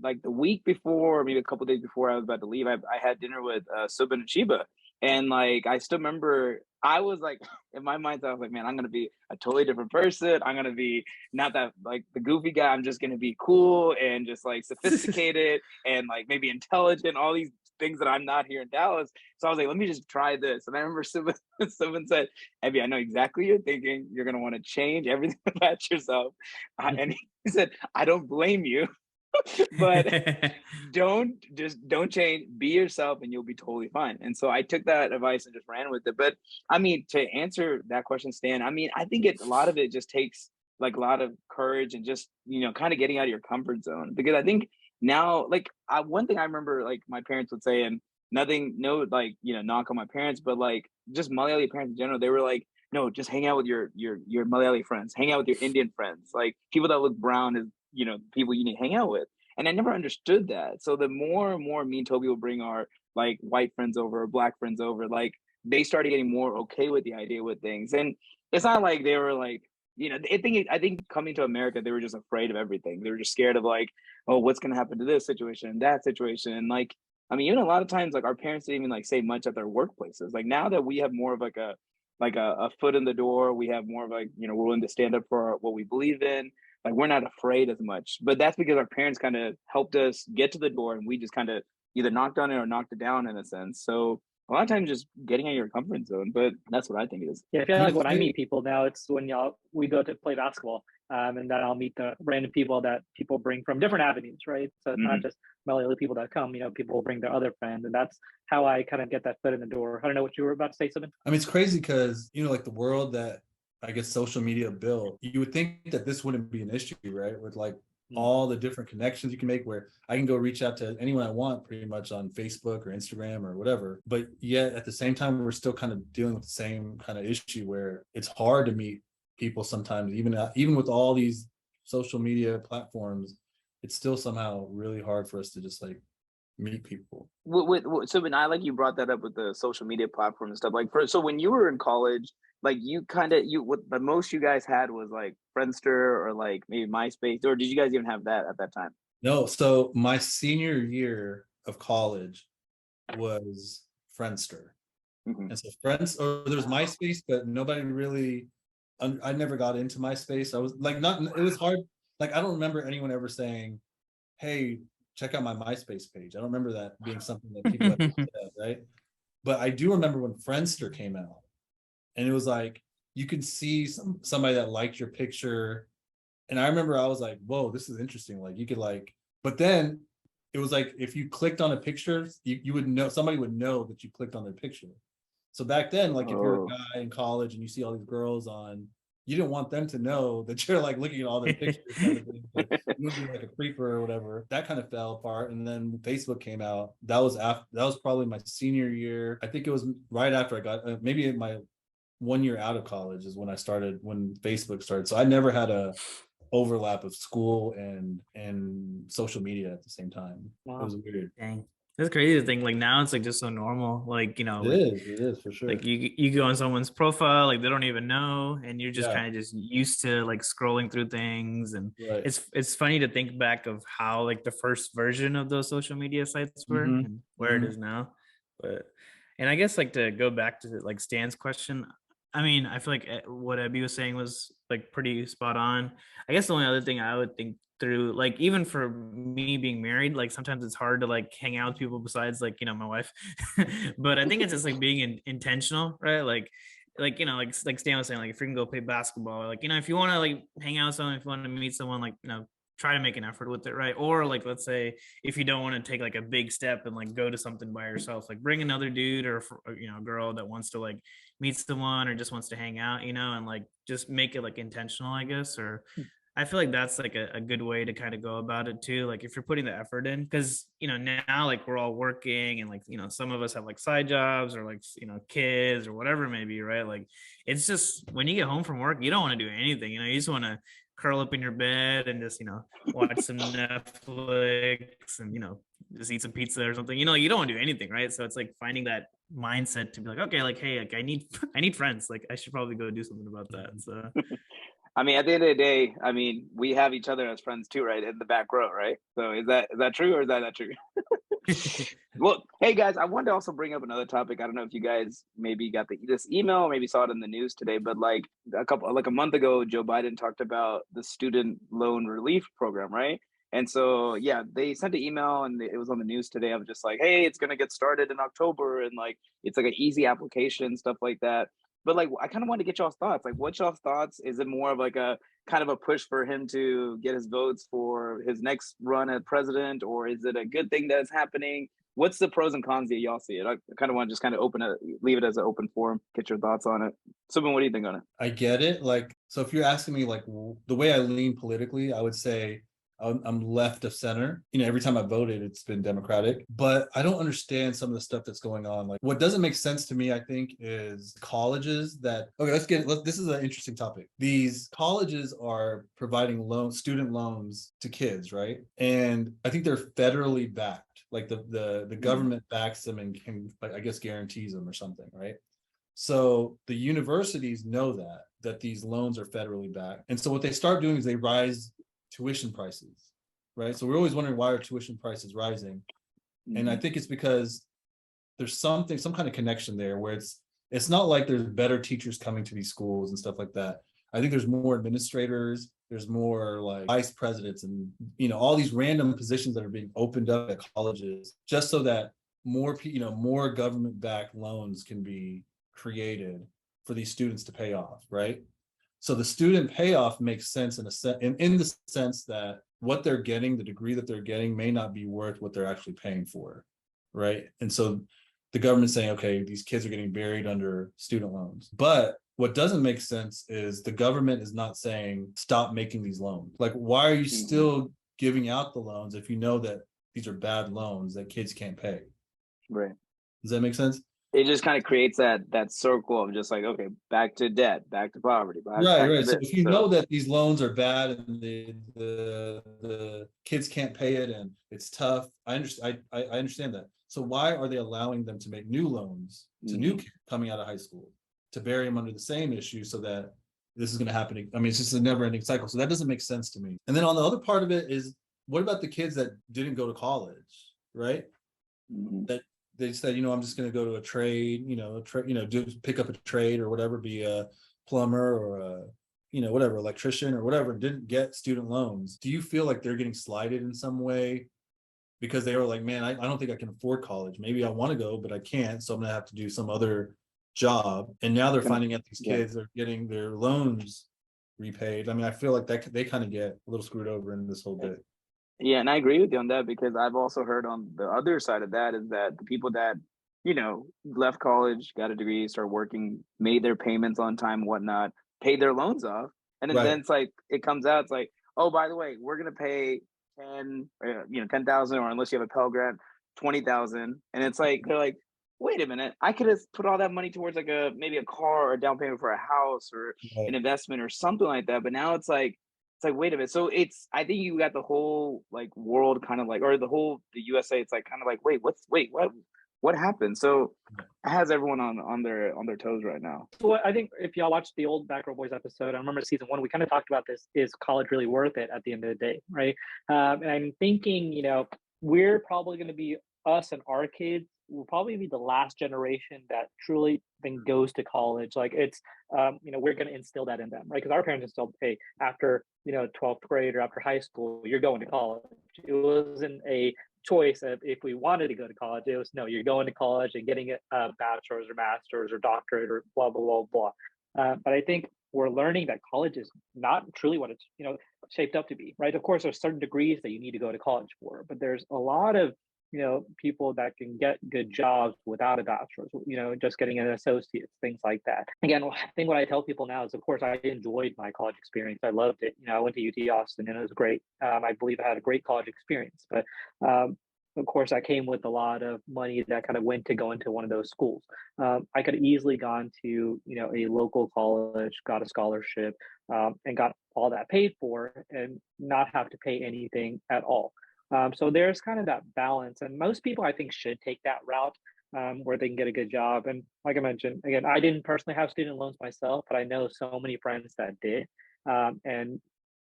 like the week before, maybe a couple of days before I was about to leave, I had dinner with Subin and Sheba. And like, I still remember I was like, in my mind, I was like, man, I'm going to be a totally different person. I'm going to be not that like the goofy guy. I'm just going to be cool and just like sophisticated and like maybe intelligent, all these things that I'm not here in Dallas. So I was like, let me just try this. And I remember someone said, Abby, I know exactly what you're thinking. You're going to want to change everything about yourself. And he said, I don't blame you, but don't change, be yourself and you'll be totally fine. And so I took that advice and just ran with it. But I mean, to answer that question, Stan, I mean, I think a lot of it just takes like a lot of courage and just, you know, kind of getting out of your comfort zone. Because I think now, like one thing I remember, like my parents would say, and no, like, you know, knock on my parents, but like just Malayali parents in general, they were like, no, just hang out with your Malayali friends, hang out with your Indian friends, like people that look brown is, you know, people you need to hang out with. And I never understood that. So the more and more me and Toby will bring our like white friends over or black friends over, like they started getting more okay with the idea with things. And it's not like they were like, you know, I think coming to America, they were just afraid of everything. They were just scared of like, oh, what's going to happen to this situation and that situation. And like, I mean, even a lot of times, like our parents didn't even like say much at their workplaces. Like now that we have more of like a foot in the door, we have more of like, you know, we're willing to stand up for what we believe in. Like we're not afraid as much, but that's because our parents kind of helped us get to the door and we just kind of either knocked on it or knocked it down in a sense. So a lot of times just getting out of your comfort zone, but that's what I think it is. Yeah, I feel like when I meet people now, it's when we go to play basketball, and then I'll meet the random people that people bring from different avenues, right? So it's not just Malayali people that come, you know, people bring their other friends, and that's how I kind of get that foot in the door. I don't know what you were about to say, Subin. I mean, it's crazy because, you know, like the world that I guess social media built, you would think that this wouldn't be an issue, right? With like all the different connections you can make where I can go reach out to anyone I want pretty much on Facebook or Instagram or whatever. But yet at the same time, we're still kind of dealing with the same kind of issue where it's hard to meet people sometimes, even with all these social media platforms, it's still somehow really hard for us to just like meet people. So when I like you brought that up with the social media platform and stuff, like so when you were in college, like what the most you guys had was like Friendster or like maybe MySpace, or did you guys even have that at that time? No, so my senior year of college was Friendster. And so there's MySpace, but nobody really, I never got into MySpace. I was like, it was hard. Like, I don't remember anyone ever saying, hey, check out my MySpace page. I don't remember that being something that people ever said, right? But I do remember when Friendster came out. And it was like, you could see somebody that liked your picture. And I remember I was like, whoa, this is interesting. Like you could like, but then it was like, if you clicked on a picture, you would know, somebody would know that you clicked on their picture. So back then, like if you're a guy in college and you see all these girls on, you didn't want them to know that you're like looking at all their pictures. You would be like a creeper or whatever. That kind of fell apart. And then Facebook came out. That was probably my senior year. I think it was right after I got, maybe my 1 year out of college is when Facebook started. So I never had a overlap of school and social media at the same time. Wow. It was weird. Dang. That's crazy to think. Like now it's like just so normal. Like, you know, it is for sure. Like you go on someone's profile, like they don't even know, and you're just kind of just used to like scrolling through things. And it's funny to think back of how like the first version of those social media sites were and where it is now. And I guess like to go back to like Stan's question, I mean, I feel like what Abby was saying was like pretty spot on. I guess the only other thing I would think through, like even for me being married, like sometimes it's hard to like hang out with people besides like, you know, my wife. But I think it's just like being intentional, right? Like you know, like Stan was saying, like if you can go play basketball, like, you know, if you want to like hang out with someone, if you want to meet someone, like, you know, try to make an effort with it, right? Or like, let's say if you don't want to take like a big step and like go to something by yourself, like bring another dude or you know, a girl that wants to like meet someone or just wants to hang out, you know, and like just make it like intentional, I guess. Or I feel like that's like a good way to kind of go about it too. Like if you're putting the effort in, because, you know, now like we're all working and like, you know, some of us have like side jobs or like, you know, kids or whatever it may be, right? Like it's just when you get home from work, you don't want to do anything, you know, you just want to curl up in your bed and just, you know, watch some Netflix and, you know, just eat some pizza or something, you know, you don't want to do anything, right? So it's like finding that mindset to be like, okay, like, hey, like I need friends, like I should probably go do something about that. So I mean, at the end of the day, I mean, we have each other as friends too, right? In the back row, right? So is that true or is that not true? Well, hey guys, I wanted to also bring up another topic. I don't know if you guys maybe got this email, maybe saw it in the news today, but like a month ago, Joe Biden talked about the student loan relief program, right? And so, yeah, they sent an email and it was on the news today. I was just like, hey, it's going to get started in October. And like, it's like an easy application, stuff like that. But like, I kind of want to get y'all's thoughts. Like, what's y'all's thoughts? Is it more of like a kind of a push for him to get his votes for his next run as president? Or is it a good thing that is happening? What's the pros and cons that y'all see it? I kind of want to just kind of leave it as an open forum, get your thoughts on it. Subin, what do you think on it? I get it. Like, so if you're asking me like the way I lean politically, I would say I'm left of center. You know, every time I voted, it's been Democratic, but I don't understand some of the stuff that's going on. Like, what doesn't make sense to me, I think, is colleges that, okay, this is an interesting topic. These colleges are providing student loans to kids, right? And I think they're federally backed. Like the government backs them and can, like, I guess, guarantees them or something, right? So the universities know that these loans are federally backed. And so what they start doing is they rise tuition prices, right? So we're always wondering why are tuition prices rising? And I think it's because there's some kind of connection there where it's not like there's better teachers coming to these schools and stuff like that. I think there's more administrators, there's more like vice presidents and, you know, all these random positions that are being opened up at colleges just so that more government-backed loans can be created for these students to pay off, right? So the student payoff makes sense in the sense that what they're getting, the degree that they're getting, may not be worth what they're actually paying for, right? And so the government's saying, okay, these kids are getting buried under student loans. But what doesn't make sense is the government is not saying stop making these loans. Like, why are you still giving out the loans if you know that these are bad loans that kids can't pay? Right. Does that make sense? It just kind of creates that circle of just like, okay, back to debt, back to poverty, back right. to So this. if you know that these loans are bad and the kids can't pay it and it's tough, I understand that. So why are they allowing them to make new loans to new kids coming out of high school to bury them under the same issue so that this is going to happen? I mean, it's just a never-ending cycle. So that doesn't make sense to me. And then on the other part of it is, what about the kids that didn't go to college, right? That they said, you know, I'm just going to go to a trade, pick up a trade or whatever, be a plumber or a, whatever, electrician or whatever, didn't get student loans. Do you feel like they're getting slighted in some way because they were like, man, I don't think I can afford college. Maybe I want to go, but I can't. So I'm going to have to do some other job. And now they're finding out these kids are getting their loans repaid. I mean, I feel like that they kind of get a little screwed over in this whole bit. Yeah, and I agree with you on that because I've also heard on the other side of that is that the people that, left college, got a degree, started working, made their payments on time, whatnot, paid their loans off. And then it's like, it comes out, it's like, oh, by the way, we're going to pay 10,000 or unless you have a Pell Grant, 20,000. And it's like, they're like, wait a minute, I could have put all that money towards like maybe a car or a down payment for a house or an investment or something like that. But now it's like, wait a minute. So I think you got the whole like world kind of like, or the USA, it's like kind of like, what happened? So it has everyone on their toes right now. So I think if y'all watched the old Backrow Boys episode, I remember season 1, we kind of talked about this, is college really worth it at the end of the day, right? And I'm thinking, we're probably going to be, us and our kids will probably be the last generation that truly then goes to college. Like it's, we're going to instill that in them, right? Because our parents instilled, hey, after, 12th grade or after high school, you're going to college. It wasn't a choice of if we wanted to go to college. It was, no, you're going to college and getting a bachelor's or master's or doctorate or blah, blah, blah, blah. But I think we're learning that college is not truly what it's, shaped up to be, right? Of course, there's certain degrees that you need to go to college for, but there's a lot of people that can get good jobs without a bachelor's, just getting an associate's, things like that. Again, I think what I tell people now is, of course, I enjoyed my college experience. I loved it. I went to UT Austin and it was great. I believe I had a great college experience, but of course, that came with a lot of money that kind of went to go into one of those schools. I could have easily gone to, a local college, got a scholarship, and got all that paid for and not have to pay anything at all. So there's kind of that balance, and most people I think should take that route where they can get a good job. And like I mentioned, again, I didn't personally have student loans myself, but I know so many friends that did. And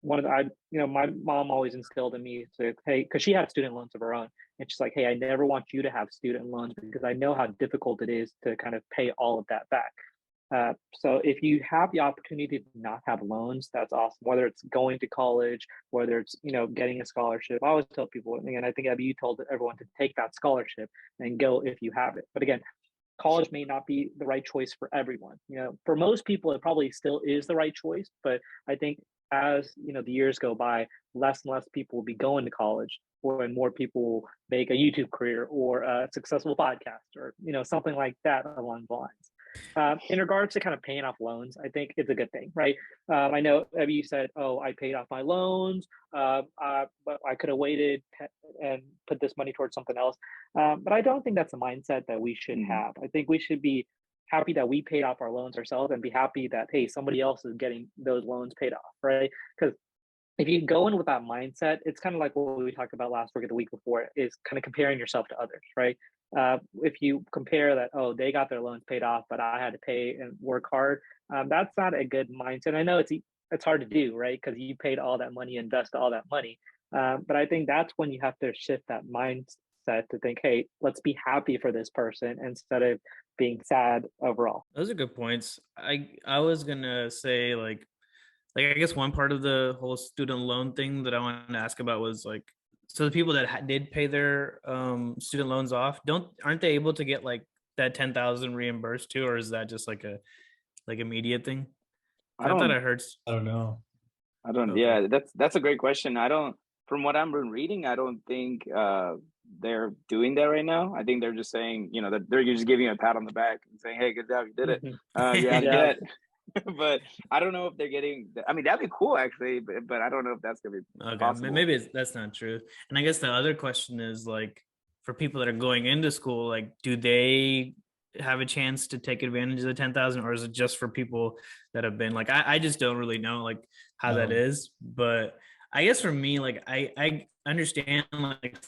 my mom always instilled in me to, hey, because she had student loans of her own, and she's like, hey, I never want you to have student loans because I know how difficult it is to kind of pay all of that back. So if you have the opportunity to not have loans, that's awesome. Whether it's going to college, whether it's getting a scholarship. I always tell people, and again, I think Abby, you told everyone to take that scholarship and go if you have it. But again, college may not be the right choice for everyone. For most people, it probably still is the right choice. But I think as the years go by, less and less people will be going to college, or and more people will make a YouTube career or a successful podcast, or something like that along the lines. In regards to kind of paying off loans, I think it's a good thing, right? I know Abby, you said, "Oh, I paid off my loans, but I could have waited and put this money towards something else." But I don't think that's a mindset that we should have. I think we should be happy that we paid off our loans ourselves, and be happy that, hey, somebody else is getting those loans paid off, right? Because if you go in with that mindset, it's kind of like what we talked about last week or the week before, is kind of comparing yourself to others, right? If you compare that, oh, they got their loans paid off, but I had to pay and work hard, that's not a good mindset. I know it's hard to do, right? Because you paid all that money, invest all that money. But I think that's when you have to shift that mindset to think, hey, let's be happy for this person instead of being sad overall. Those are good points. I was gonna say like I guess one part of the whole student loan thing that I wanted to ask about was like, so the people that did pay their student loans off, aren't they able to get like that 10,000 reimbursed too, or is that just like a immediate thing? I thought I heard. I don't know. I don't. Okay. Yeah, that's a great question. I don't. From what I'm reading, I don't think they're doing that right now. I think they're just saying, that they're just giving you a pat on the back and saying, "Hey, good job, you did it. You're out of debt." But I don't know if they're getting. I mean, that'd be cool actually, but I don't know if that's gonna be possible. Maybe that's not true. And I guess the other question is like, for people that are going into school, like, do they have a chance to take advantage of the 10,000, or is it just for people that have been like? I just don't really know like how that is, but I guess for me, like I understand like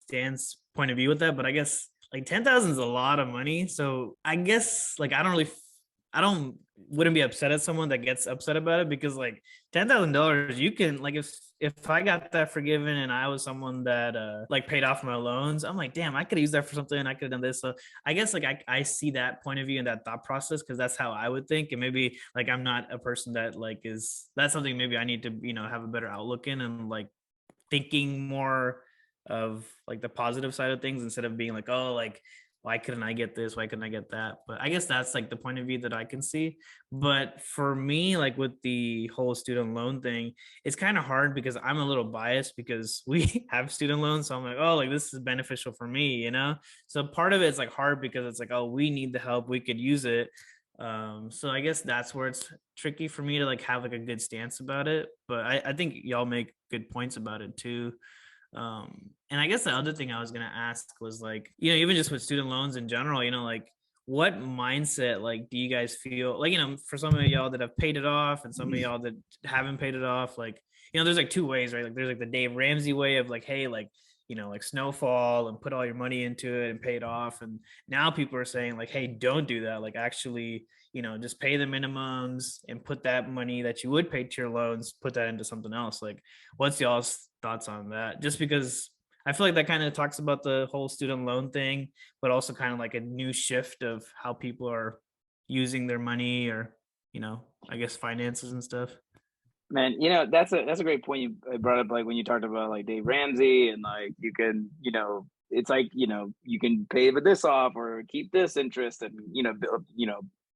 Stan's point of view with that, but I guess like 10,000 is a lot of money. So I guess like wouldn't be upset at someone that gets upset about it, because like $10,000, you can like, if I got that forgiven and I was someone that like paid off my loans, I'm like, damn, I could use that for something. I could have done this. So I guess like I see that point of view and that thought process, because that's how I would think. And maybe like I'm not a person that like that's something maybe I need to have a better outlook in, and like thinking more of like the positive side of things, instead of being like, oh, like, why couldn't I get this? Why couldn't I get that? But I guess that's like the point of view that I can see. But for me, like with the whole student loan thing, it's kind of hard because I'm a little biased because we have student loans. So I'm like, oh, like this is beneficial for me, So part of it's like hard because it's like, oh, we need the help. We could use it. So I guess that's where it's tricky for me to like have like a good stance about it. But I think y'all make good points about it too. And I guess the other thing I was gonna ask was like, even just with student loans in general, like what mindset like do you guys feel like, for some of y'all that have paid it off and some of y'all that haven't paid it off, like, there's like two ways, right? Like there's like the Dave Ramsey way of like, hey, like, like snowfall and put all your money into it and pay it off. And now people are saying like, hey, don't do that. Like actually, just pay the minimums and put that money that you would pay to your loans, put that into something else. Like, what's y'all's thoughts on that? Just because I feel like that kind of talks about the whole student loan thing, but also kind of like a new shift of how people are using their money, or, I guess finances and stuff. Man, that's a great point you brought up. Like when you talked about like Dave Ramsey and like you can, it's like, you can pay with this off or keep this interest and,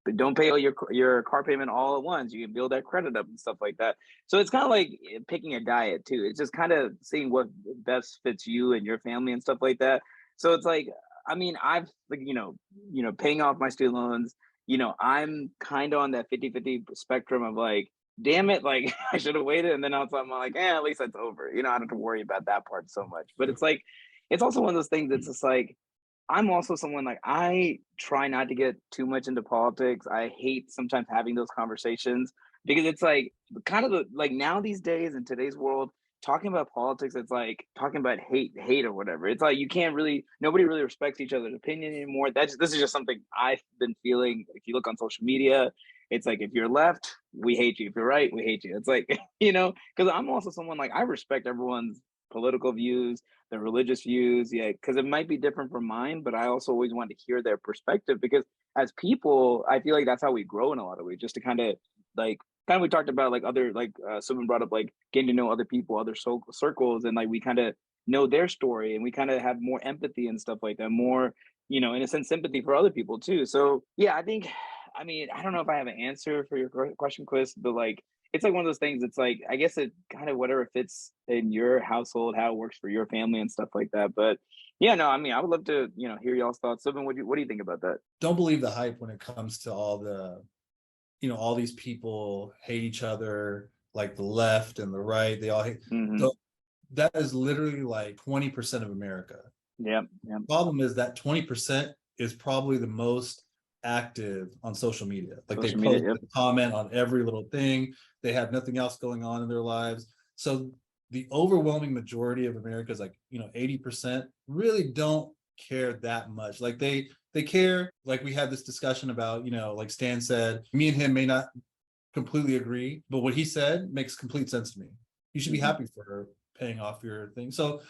but don't pay all your car payment all at once. You can build that credit up and stuff like that. So it's kind of like picking a diet too. It's just kind of seeing what best fits you and your family and stuff like that. So it's like, I mean, I've like, paying off my student loans, I'm kind of on that 50-50 spectrum of like, damn it, like I should have waited. And then also I'm like, at least that's over. I don't have to worry about that part so much. But it's like, it's also one of those things that's just like, I'm also someone like I try not to get too much into politics. I hate sometimes having those conversations because it's like kind of like now these days in today's world, talking about politics, it's like talking about hate or whatever. It's like nobody really respects each other's opinion anymore. This is just something I've been feeling. If you look on social media, it's like if you're left, we hate you. If you're right, we hate you. It's like, because I'm also someone like I respect everyone's political views, their religious views, because it might be different from mine, but I also always want to hear their perspective because as people, I feel like that's how we grow in a lot of ways, just to kind of we talked about like other someone brought up like getting to know other people, other circles, and like we kind of know their story, and we kind of have more empathy and stuff like that, more, you know, in a sense, sympathy for other people too. So yeah, I think, I mean, I don't know if I have an answer for your question, Chris, but like it's like one of those things. It's like, I guess it kind of whatever fits in your household, how it works for your family and stuff like that. But yeah, no, I mean, I would love to, you know, hear y'all's thoughts. Subin, what do you think about that? Don't believe the hype when it comes to all the, you know, all these people hate each other, like the left and the right. They all hate. Mm-hmm. That is literally like 20% of America. Yeah. The problem is that 20% is probably the most active on social media. Like they post and comment on every little thing. They have nothing else going on in their lives. So the overwhelming majority of America is like, you know, 80% really don't care that much. Like they care, like we had this discussion about, you know, like Stan said, me and him may not completely agree, but what he said makes complete sense to me. You should be happy for her paying off your thing. So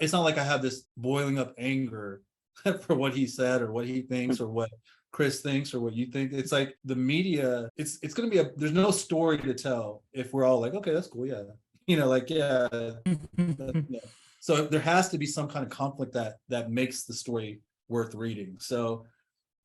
it's not like I have this boiling up anger for what he said or what he thinks or what Chris thinks or what you think. It's like the media, it's going to be there's no story to tell if we're all like, okay, that's cool. Yeah. You know, like, yeah. Yeah. So there has to be some kind of conflict that makes the story worth reading. So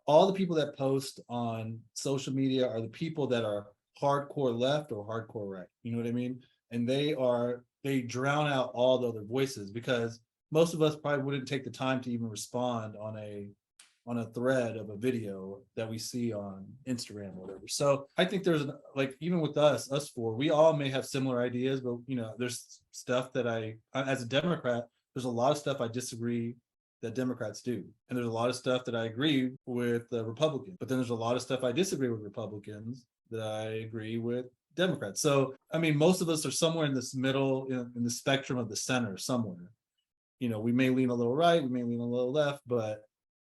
all the people that post on social media are the people that are hardcore left or hardcore right. You know what I mean? And they drown out all the other voices, because most of us probably wouldn't take the time to even respond on a thread of a video that we see on Instagram or whatever. So I think there's like, even with us four, we all may have similar ideas, but you know, there's stuff that as a Democrat, there's a lot of stuff I disagree that Democrats do. And there's a lot of stuff that I agree with Republicans, but then there's a lot of stuff I disagree with Republicans that I agree with Democrats. So, I mean, most of us are somewhere in this middle, in the spectrum of the center somewhere. You know, we may lean a little right, we may lean a little left, but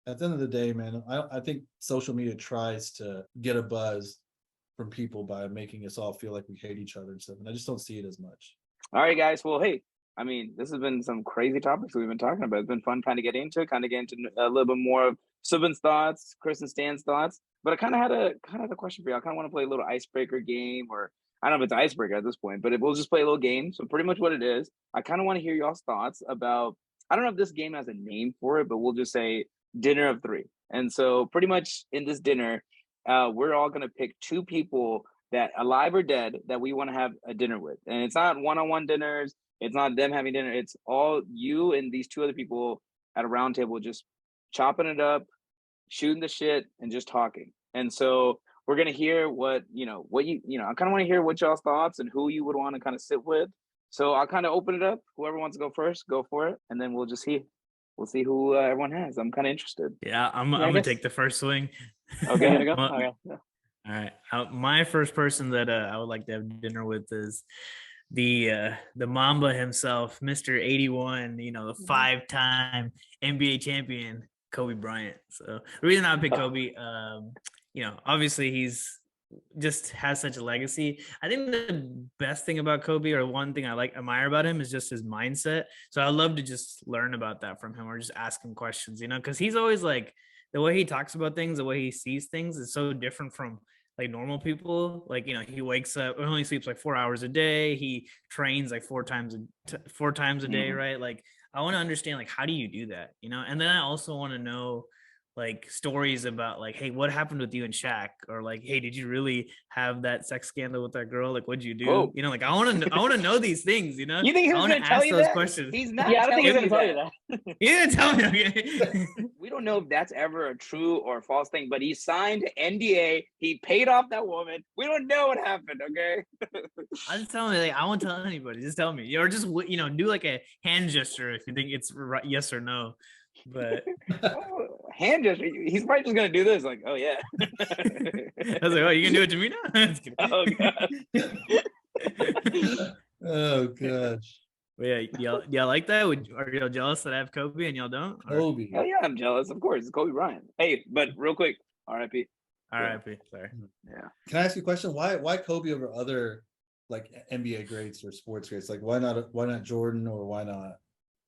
at the end of the day, man, I think social media tries to get a buzz from people by making us all feel like we hate each other and stuff. And I just don't see it as much. All right, guys. Well, hey, I mean, this has been some crazy topics we've been talking about. It's been fun kind of get into a little bit more of Subin's thoughts, Chris and Stan's thoughts. But I kind of had a question for you. I kind of want to play a little icebreaker game, or I don't know if it's an icebreaker at this point, but we'll just play a little game. So pretty much what it is, I kind of want to hear y'all's thoughts about, I don't know if this game has a name for it, but we'll just say dinner of three. And so pretty much in this dinner, we're all going to pick two people that, alive or dead, that we want to have a dinner with. And it's not one-on-one dinners. It's not them having dinner. It's all you and these two other people at a round table, just chopping it up, shooting the shit, and just talking. And so we're going to hear what you I kind of want to hear what y'all's thoughts and who you would want to kind of sit with. So I'll kind of open it up. Whoever wants to go first, go for it. And then we'll see who everyone has. I'm kind of interested. Yeah, I'm gonna take the first swing. Okay, go. All right. My first person that I would like to have dinner with is the Mamba himself, Mr. 81. You know, the 5-time NBA champion, Kobe Bryant. So the reason I would pick Kobe, you know, obviously he's just has such a legacy. I think the best thing about Kobe, or one thing I admire about him, is just his mindset. So I'd love to just learn about that from him, or just ask him questions, you know, because he's always like, the way he talks about things, the way he sees things is so different from like normal people. Like, you know, he wakes up, only sleeps like 4 hours a day. He trains like four times a day, right? Like, I want to understand, like, how do you do that, you know? And then I also want to know like stories about like, hey, what happened with you and Shaq? Or like, hey, did you really have that sex scandal with that girl? Like, what'd you do? Whoa. You know, like I want to know these things, you know? You think he's going to tell you those questions? He's not. Yeah, I don't think he's going to tell you that. He didn't tell me. Okay. We don't know if that's ever a true or false thing, but he signed NDA. He paid off that woman. We don't know what happened. Okay. I just tell me, like, I won't tell anybody. Just tell me, or just, you know, do like a hand gesture if you think it's right, yes or no. But hand gesture, he's probably just gonna do this, like, oh yeah. I was like, oh, you can do it to me now? Oh god. Oh gosh. Yeah, y'all like that? Are y'all jealous that I have Kobe and y'all don't? Kobe. Oh yeah, I'm jealous. Of course, it's Kobe Bryant. Hey, but real quick, R.I.P. R.I.P. Sorry. Yeah. Can I ask you a question? Why Kobe over other like NBA greats or sports greats? Like why not Jordan, or why not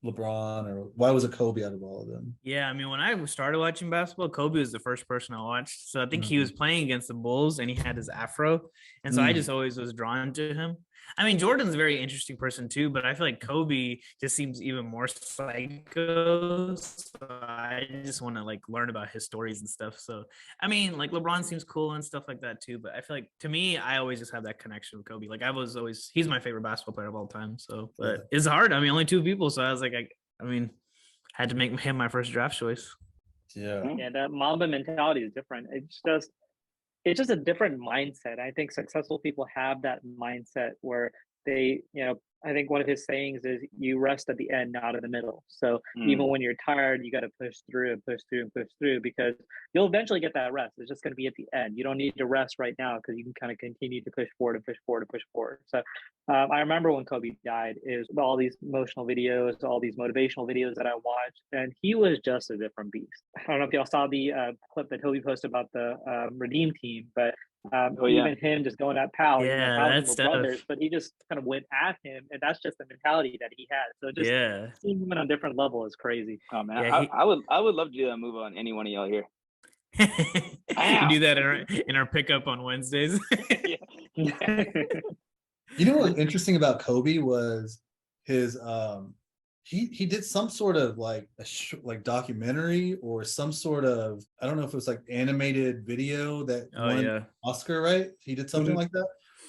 LeBron, or why was it Kobe out of all of them? Yeah, I mean, when I started watching basketball, Kobe was the first person I watched. So I think he Mhm. was playing against the Bulls and he had his afro. And so I just always was drawn to him. I mean, Jordan's a very interesting person too, but I feel like Kobe just seems even more psycho. So I just want to like learn about his stories and stuff. So I mean, like LeBron seems cool and stuff like that too. But I feel like to me, I always just have that connection with Kobe. Like I was always, he's my favorite basketball player of all time. So, but it's hard. I mean, only two people. So I was like, I mean, had to make him my first draft choice. Yeah. Yeah, that Mamba mentality is different. It's just a different mindset. I think successful people have that mindset where they, I think one of his sayings is you rest at the end, not in the middle. So even when you're tired, you got to push through and push through and push through because you'll eventually get that rest. It's just going to be at the end. You don't need to rest right now because you can kind of continue to push forward and push forward and push forward. So I remember when Kobe died, is all these emotional videos, all these motivational videos that I watched, and he was just a different beast. I don't know if y'all saw the clip that Toby posted about the Redeem team, but even him just going at Pal, even though Pal and him were brothers, but he just kind of went at him, and that's just the mentality that he had. So just seeing him on a different level is crazy. Oh man, yeah, I would love to do that move on any one of y'all here. You do that in our pickup on Wednesdays. You know what's interesting about Kobe was his he did some sort of like like documentary or some sort of, I don't know if it was like animated video that won Oscar, right? He did something like that.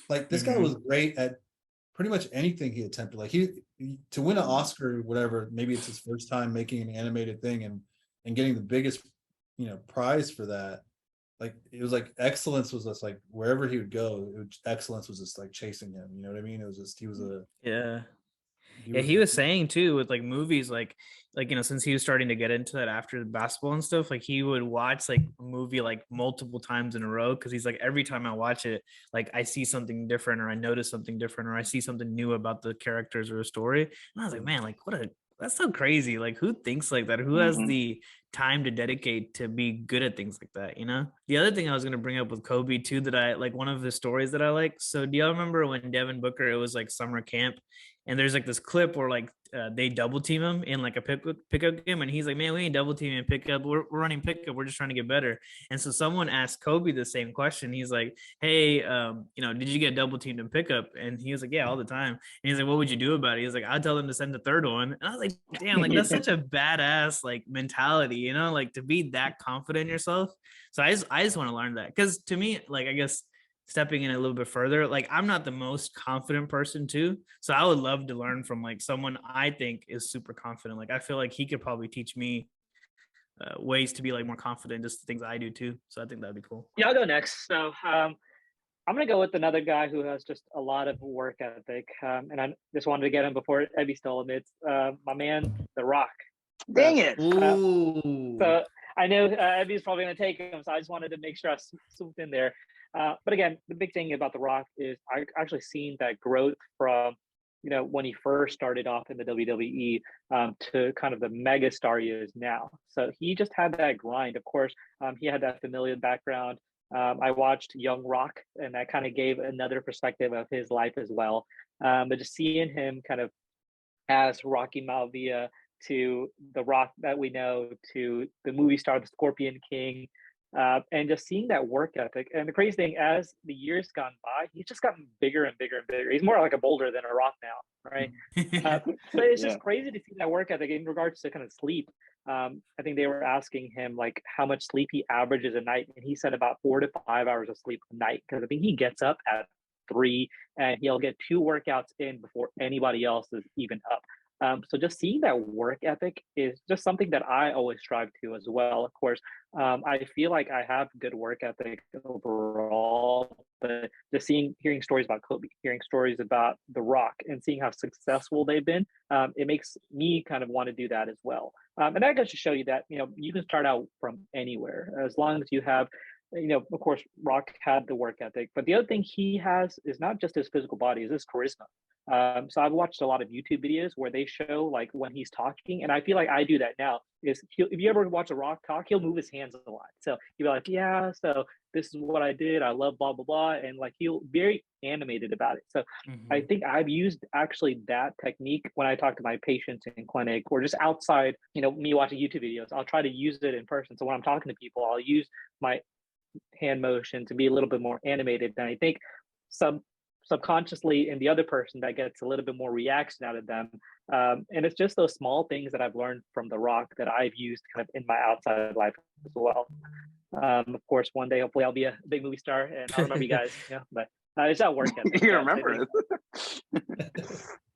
Like this guy was great at pretty much anything he attempted. Like he to win an Oscar or whatever, maybe it's his first time making an animated thing and getting the biggest prize for that. Like it was like excellence was just like wherever he would go, excellence was just like chasing him. You know what I mean? It was just he was he was saying too with like movies, like since he was starting to get into that after the basketball and stuff, like he would watch like a movie like multiple times in a row because he's like, every time I watch it, like I see something different or I notice something different or I see something new about the characters or a story. And I was like, man, like that's so crazy. Like who thinks like that? Who has the time to dedicate to be good at things like that, The other thing I was going to bring up with Kobe too, that I like, one of the stories that I like. So do y'all remember when Devin Booker, it was like summer camp and there's like this clip where like they double team him in like a pickup game and he's like, man, we ain't double teaming pickup, we're running pickup, we're just trying to get better. And so someone asked Kobe the same question. He's like, hey, did you get double teamed in pickup? And he was like, yeah, all the time. And he's like, what would you do about it? He's like, I'd tell them to send the third one. And I was like, damn, like that's such a badass like mentality, like to be that confident in yourself. So I just want to learn that, because to me, like, I guess stepping in a little bit further, like I'm not the most confident person too, so I would love to learn from like someone I think is super confident. Like I feel like he could probably teach me ways to be like more confident, just things I do too. So I think that'd be cool. Yeah, I'll go next. So I'm gonna go with another guy who has just a lot of work ethic, and I just wanted to get him before Evie stole him. It's my man, The Rock. Dang it! So I know Evie's probably gonna take him, so I just wanted to make sure I swooped in there. But again, the big thing about The Rock is I actually seen that growth from, when he first started off in the WWE to kind of the mega star he is now. So he just had that grind. Of course, he had that familiar background. I watched Young Rock, and that kind of gave another perspective of his life as well. But just seeing him kind of as Rocky Maivia to the Rock that we know, to the movie star, the Scorpion King, and just seeing that work ethic. And the crazy thing, as the years gone by, he's just gotten bigger and bigger and bigger. He's more like a boulder than a rock now, right? But it's just crazy to see that work ethic in regards to kind of sleep. I think they were asking him like how much sleep he averages a night, and he said about 4 to 5 hours of sleep a night, because I think he gets up at 3 and he'll get 2 workouts in before anybody else is even up. So just seeing that work ethic is just something that I always strive to as well. Of course, I feel like I have good work ethic overall, but just hearing stories about Kobe, hearing stories about The Rock, and seeing how successful they've been, it makes me kind of want to do that as well. And that goes to show you that, you can start out from anywhere as long as you have, of course, Rock had the work ethic, but the other thing he has is not just his physical body, is his charisma. So I've watched a lot of YouTube videos where they show like when he's talking, and I feel like I do that now. If you ever watch a Rock talk, he'll move his hands a lot. So he'll be like, "Yeah, so this is what I did. I love blah blah blah," and like he'll very animated about it. So I think I've used actually that technique when I talk to my patients in clinic or just outside. Me watching YouTube videos, I'll try to use it in person. So when I'm talking to people, I'll use my hand motion to be a little bit more animated. And I think subconsciously in the other person that gets a little bit more reaction out of them. And it's just those small things that I've learned from The Rock that I've used kind of in my outside life as well. Of course, one day, hopefully I'll be a big movie star and I'll remember you guys, but it's not work ethic. You remember it.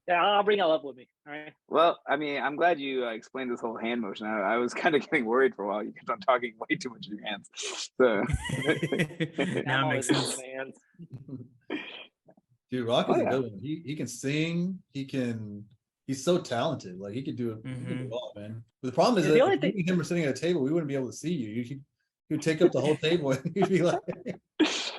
Yeah, I'll bring it up with me. All right. Well, I mean, I'm glad you explained this whole hand motion. I was kind of getting worried for a while. You kept on talking way too much in your hands. So now it makes sense. Dude, Rock is a good one. He can sing. He's so talented. Like he could do it, he could do it all, man. But the problem is that if me and him were sitting at a table, we wouldn't be able to see you. You'd take up the whole table and you'd be like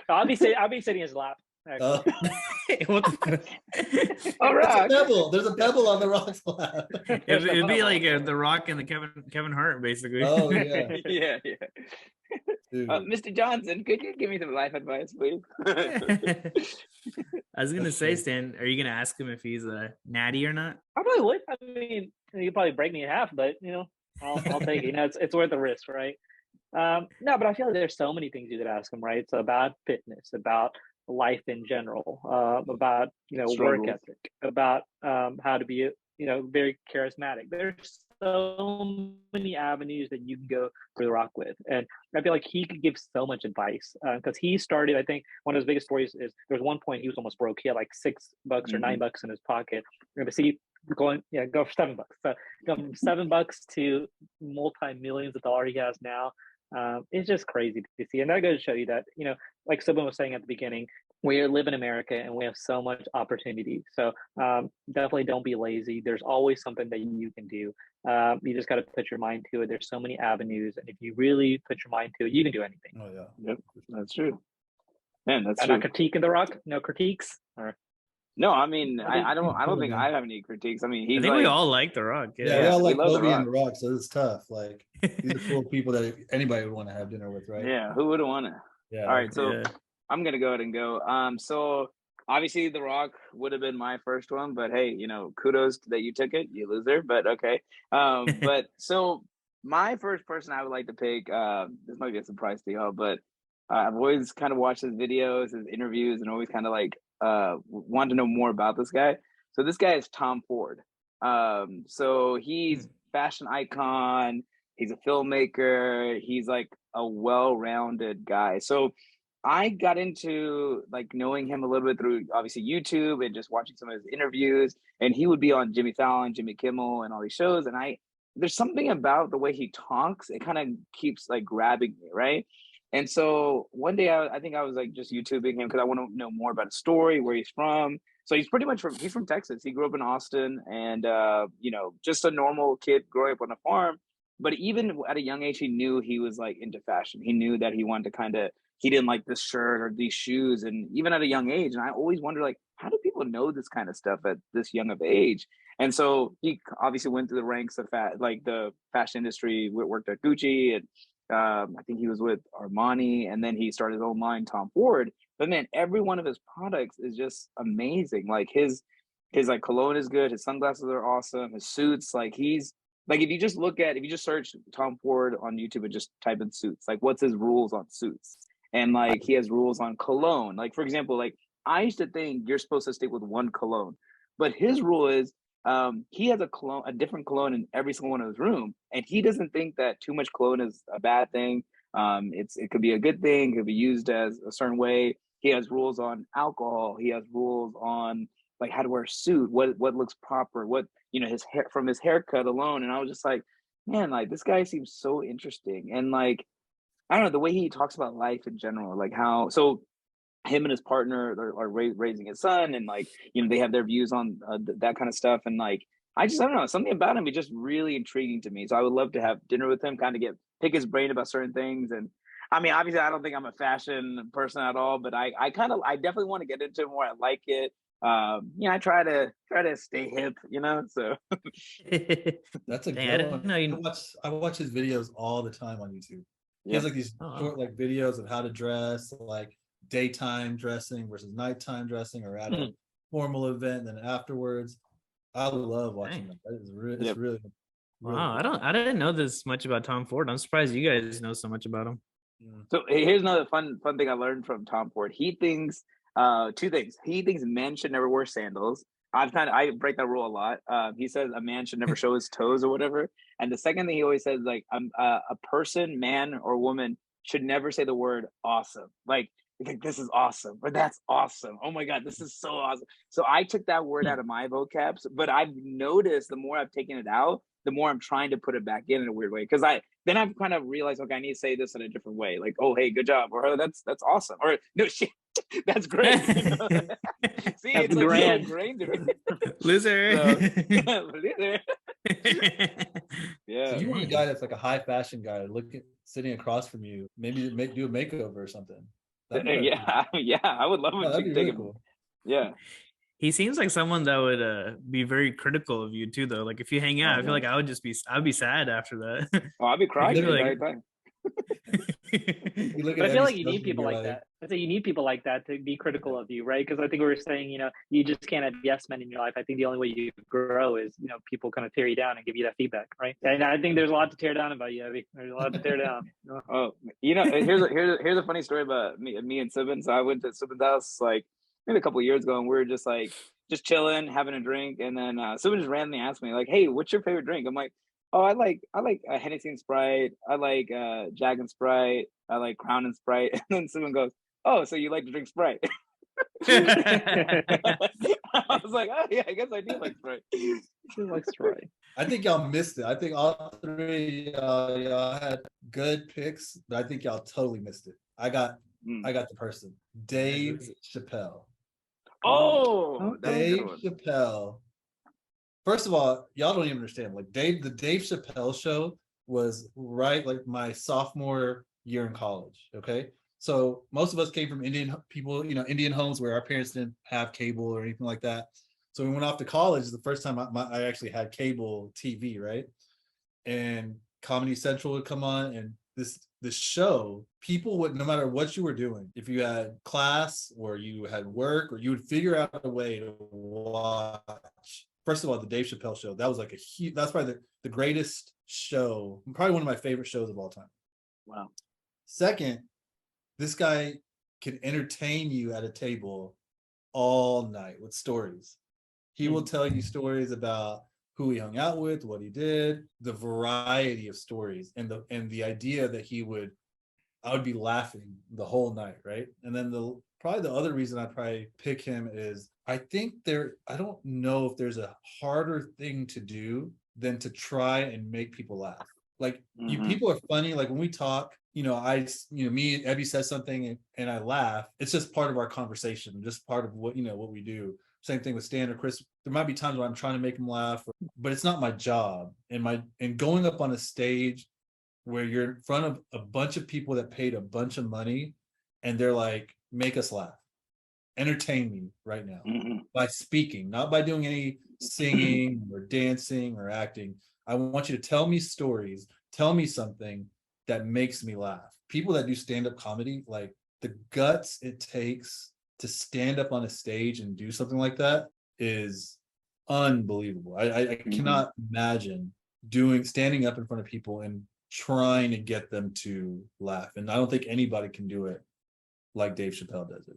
I'll be sitting in his lap. What the all right. There's a pebble on the Rock's lap. It'd be like The Rock and the Kevin Hart, basically. Oh yeah. Yeah. Mr. Johnson, could you give me some life advice, please? I was gonna say, Stan, are you gonna ask him if he's a natty or not? I probably would. I mean, you'd probably break me in half, but I'll take it. It's worth the risk, right? No, but I feel like there's so many things you could ask him, right? So about fitness, about life in general, about work ethic, about how to be very charismatic. There's so many avenues that you can go for The Rock with, and I feel like he could give so much advice because he started. I think one of his biggest stories is there was one point he was almost broke. He had like $6 or $9 in his pocket. We're gonna see go for $7. So go from $7 to multi-millions of dollars he has now. It's just crazy to see, and that goes to show you that like Subin was saying at the beginning, we live in America and we have so much opportunity. So definitely don't be lazy. There's always something that you can do. You just got to put your mind to it. There's so many avenues, and if you really put your mind to it, you can do anything. Oh yeah, yep, that's true. Man, that's true. Not critiquing The Rock. No critiques. Or no, I mean, I don't think I have any critiques. I mean, I think we all like The Rock. Yeah, we all like Kobe and The Rock, so it's tough. Like these are cool people that anybody would want to have dinner with, right? Yeah, who wouldn't want to? Yeah. All right, so I'm gonna go ahead and go. So obviously The Rock would have been my first one, but hey, kudos that you took it, you loser. But okay. But so my first person I would like to pick. This might be a surprise to y'all, but I've always kind of watched his videos, his interviews, and always kind of like want to know more about this guy. So this guy is Tom Ford. So he's fashion icon. He's a filmmaker. He's like a well-rounded guy. So I got into like knowing him a little bit through obviously YouTube and just watching some of his interviews. And he would be on Jimmy Fallon, Jimmy Kimmel, and all these shows. And there's something about the way he talks. It kind of keeps like grabbing me, right? And so one day I think I was like just YouTubing him because I want to know more about his story, where he's from. So he's pretty much he's from Texas. He grew up in Austin and, just a normal kid growing up on a farm. But even at a young age, he knew he was like into fashion. He knew that he wanted to he didn't like this shirt or these shoes. And even at a young age, and I always wonder, like, how do people know this kind of stuff at this young of age? And so he obviously went through the ranks of the fashion industry, worked at Gucci, and I think he was with Armani, and then he started his own line, Tom Ford. But man, every one of his products is just amazing. Like his like cologne is good. His sunglasses are awesome. His suits, like he's like, if you just search Tom Ford on YouTube and just type in suits, like what's his rules on suits? And like he has rules on cologne. Like for example, like I used to think you're supposed to stick with one cologne, but his rule is he has a different cologne in every single one of his room, and he doesn't think that too much cologne is a bad thing. It could be a good thing. It could be used as a certain way. He has rules on alcohol. He has rules on like how to wear a suit, what looks proper, what his hair, from his haircut alone. And I was just like, man, like this guy seems so interesting. And like, I don't know, the way he talks about life in general, like how, so him and his partner are raising his son, and like, they have their views on that kind of stuff. And like, I don't know, something about him is just really intriguing to me. So I would love to have dinner with him, kind of pick his brain about certain things. And I mean, obviously I don't think I'm a fashion person at all, but I definitely want to get into it more. I like it. I try to stay hip, so. That's a Dang, I good didn't one. know you. I watch his videos all the time on YouTube. He has Yeah. like these Oh, wow. short like videos of how to dress, like daytime dressing versus nighttime dressing, or at a formal event, and then afterwards. I love watching Dang. them. That is really, Yep. it's really, really Wow, cool. I didn't know this much about Tom Ford. I'm surprised you guys know so much about him. Yeah. So here's another fun thing I learned from Tom Ford. He thinks two things. He thinks men should never wear sandals. I break that rule a lot. He says a man should never show his toes or whatever. And the second thing he always says, like, a person, man or woman, should never say the word awesome. Like this is awesome or that's awesome. Oh my god, this is so awesome. So I took that word out of my vocabs, but I've noticed the more I've taken it out, the more I'm trying to put it back in a weird way. Because I've kind of realized, okay, I need to say this in a different way. Like, oh, hey, good job, or oh, that's awesome, or no shit, that's great. See, That's it's like grand. so ingrained in me. Loser. Loser. Yeah. So you want a guy that's like a high fashion guy, sitting across from you, maybe do a makeover or something. That'd be kinda cool. Yeah, I would love No, it that'd to be take really him. cool. Yeah. He seems like someone that would be very critical of you too, though. Like if you hang out, Oh, I feel like yeah. I'd be sad after that. Oh, I'd be crying You'd the be entire like- time. You look But at I feel Eddie like you need Skelton, people you're like that. I say you need people like that to be critical of you, right? Because I think we were saying, you just can't have yes men in your life. I think the only way you grow is, people kind of tear you down and give you that feedback, right? And I think there's a lot to tear down about you, Evie. There's a lot to tear down. Oh, here's a funny story about me and Subin. So I went to Subin's house like maybe a couple of years ago, and we were just chilling, having a drink, and then Subin just randomly asked me like, "Hey, what's your favorite drink?" I'm like, "Oh, I like Hennessy and Sprite. I like Jag and Sprite. I like Crown and Sprite." And then Subin goes, "Oh, so you like to drink Sprite?" I was like, "Oh yeah, I guess I do like Sprite." That's right. I think y'all missed it. I think all three y'all had good picks, but I think y'all totally missed it. I got the person, Dave Chappelle. Oh, that's a good Dave one. Chappelle. First of all, y'all don't even understand. Like the Dave Chappelle show was right like my sophomore year in college. Okay. So most of us came from Indian people, Indian homes where our parents didn't have cable or anything like that. So we went off to college. The first time I actually had cable TV, right? And Comedy Central would come on, and this show, people would, no matter what you were doing, if you had class or you had work, or you would figure out a way to watch. First of all, the Dave Chappelle show, that was like that's probably the greatest show, probably one of my favorite shows of all time. Wow. Second, this guy can entertain you at a table all night with stories. He will tell you stories about who he hung out with, what he did, the variety of stories, and the idea that I would be laughing the whole night, right? And then probably the other reason I'd probably pick him is I don't know if there's a harder thing to do than to try and make people laugh. Like people are funny. Like when we talk, me and Evie says something and I laugh. It's just part of our conversation, just part of what we do. Same thing with Stan or Chris. There might be times where I'm trying to make them laugh, but it's not my job. And going up on a stage where you're in front of a bunch of people that paid a bunch of money, and they're like, make us laugh, entertain me right now by speaking, not by doing any singing or dancing or acting. I want you to tell me stories, tell me something that makes me laugh. People that do stand-up comedy, like the guts it takes to stand up on a stage and do something like that is unbelievable. I cannot imagine standing up in front of people and trying to get them to laugh. And I don't think anybody can do it like Dave Chappelle does it.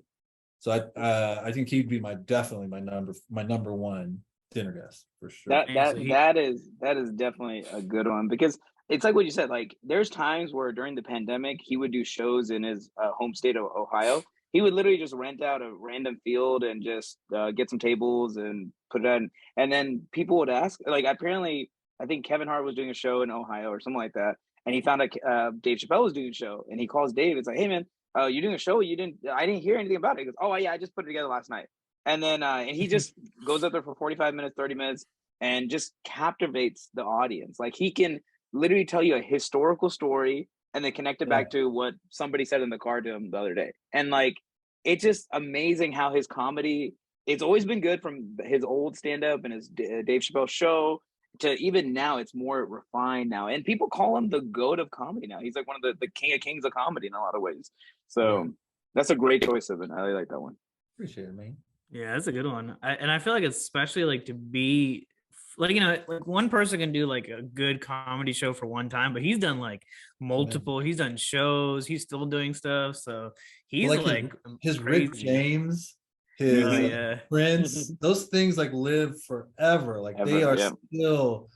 So I think he'd be definitely my number one dinner guest for sure. That is definitely a good one, because it's like what you said. Like there's times where during the pandemic he would do shows in his home state of Ohio. He would literally just rent out a random field and just get some tables and put it on. And then people would ask, like, apparently, I think Kevin Hart was doing a show in Ohio or something like that. And he found out Dave Chappelle was doing a show, and he calls Dave. It's like, hey man, you're doing a show. I didn't hear anything about it. He goes, oh yeah, I just put it together last night. And then and he just goes up there for 45 minutes, 30 minutes, and just captivates the audience. Like he can literally tell you a historical story and then connect it back to what somebody said in the car to him the other day. And like, it's just amazing how his comedy it's always been good from his old stand-up and his Dave Chappelle show to even now. It's more refined now, and people call him the GOAT of comedy now. He's like one of the king of kings of comedy in a lot of ways. So that's a great choice of it. I really like that one. Appreciate it, man. Yeah, that's a good one. And I feel like especially like to be like, you know, like one person can do like a good comedy show for one time, but he's done like multiple, he's done shows, he's still doing stuff. So he's like his Rick crazy. James, his Prince, those things like live forever. Like they are still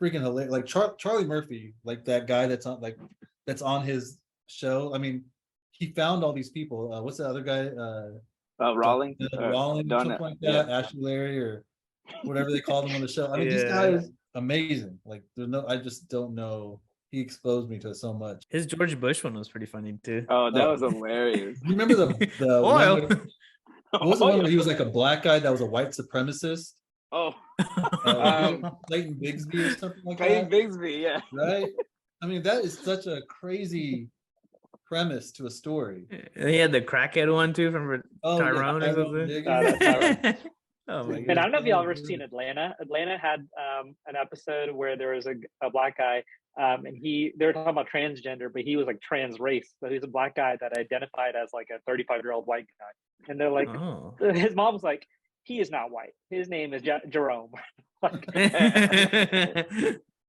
freaking hilarious. Like Charlie Murphy, like that guy that's on his show. I mean, he found all these people. What's the other guy? Rawlings, something like that. Ashley Larry or whatever they called him on the show. I mean, this guy is amazing. Like, I just don't know. He exposed me to so much. His George Bush one was pretty funny too. Oh, that was hilarious. You remember the oil? What was the one where he was like a black guy that was a white supremacist? Oh, Clayton Bigsby or something like Clayton that. Bigsby, yeah. Right. I mean, that is such a crazy premise to a story. He had the crackhead one too from Tyrone or something. Oh my God. And I don't know if y'all ever seen Atlanta. Atlanta had an episode where there was a black guy, and they were talking about transgender, but he was like trans race. So he's a black guy that identified as like a 35-year-old white guy. And they're like, his mom was like, he is not white. His name is Jerome.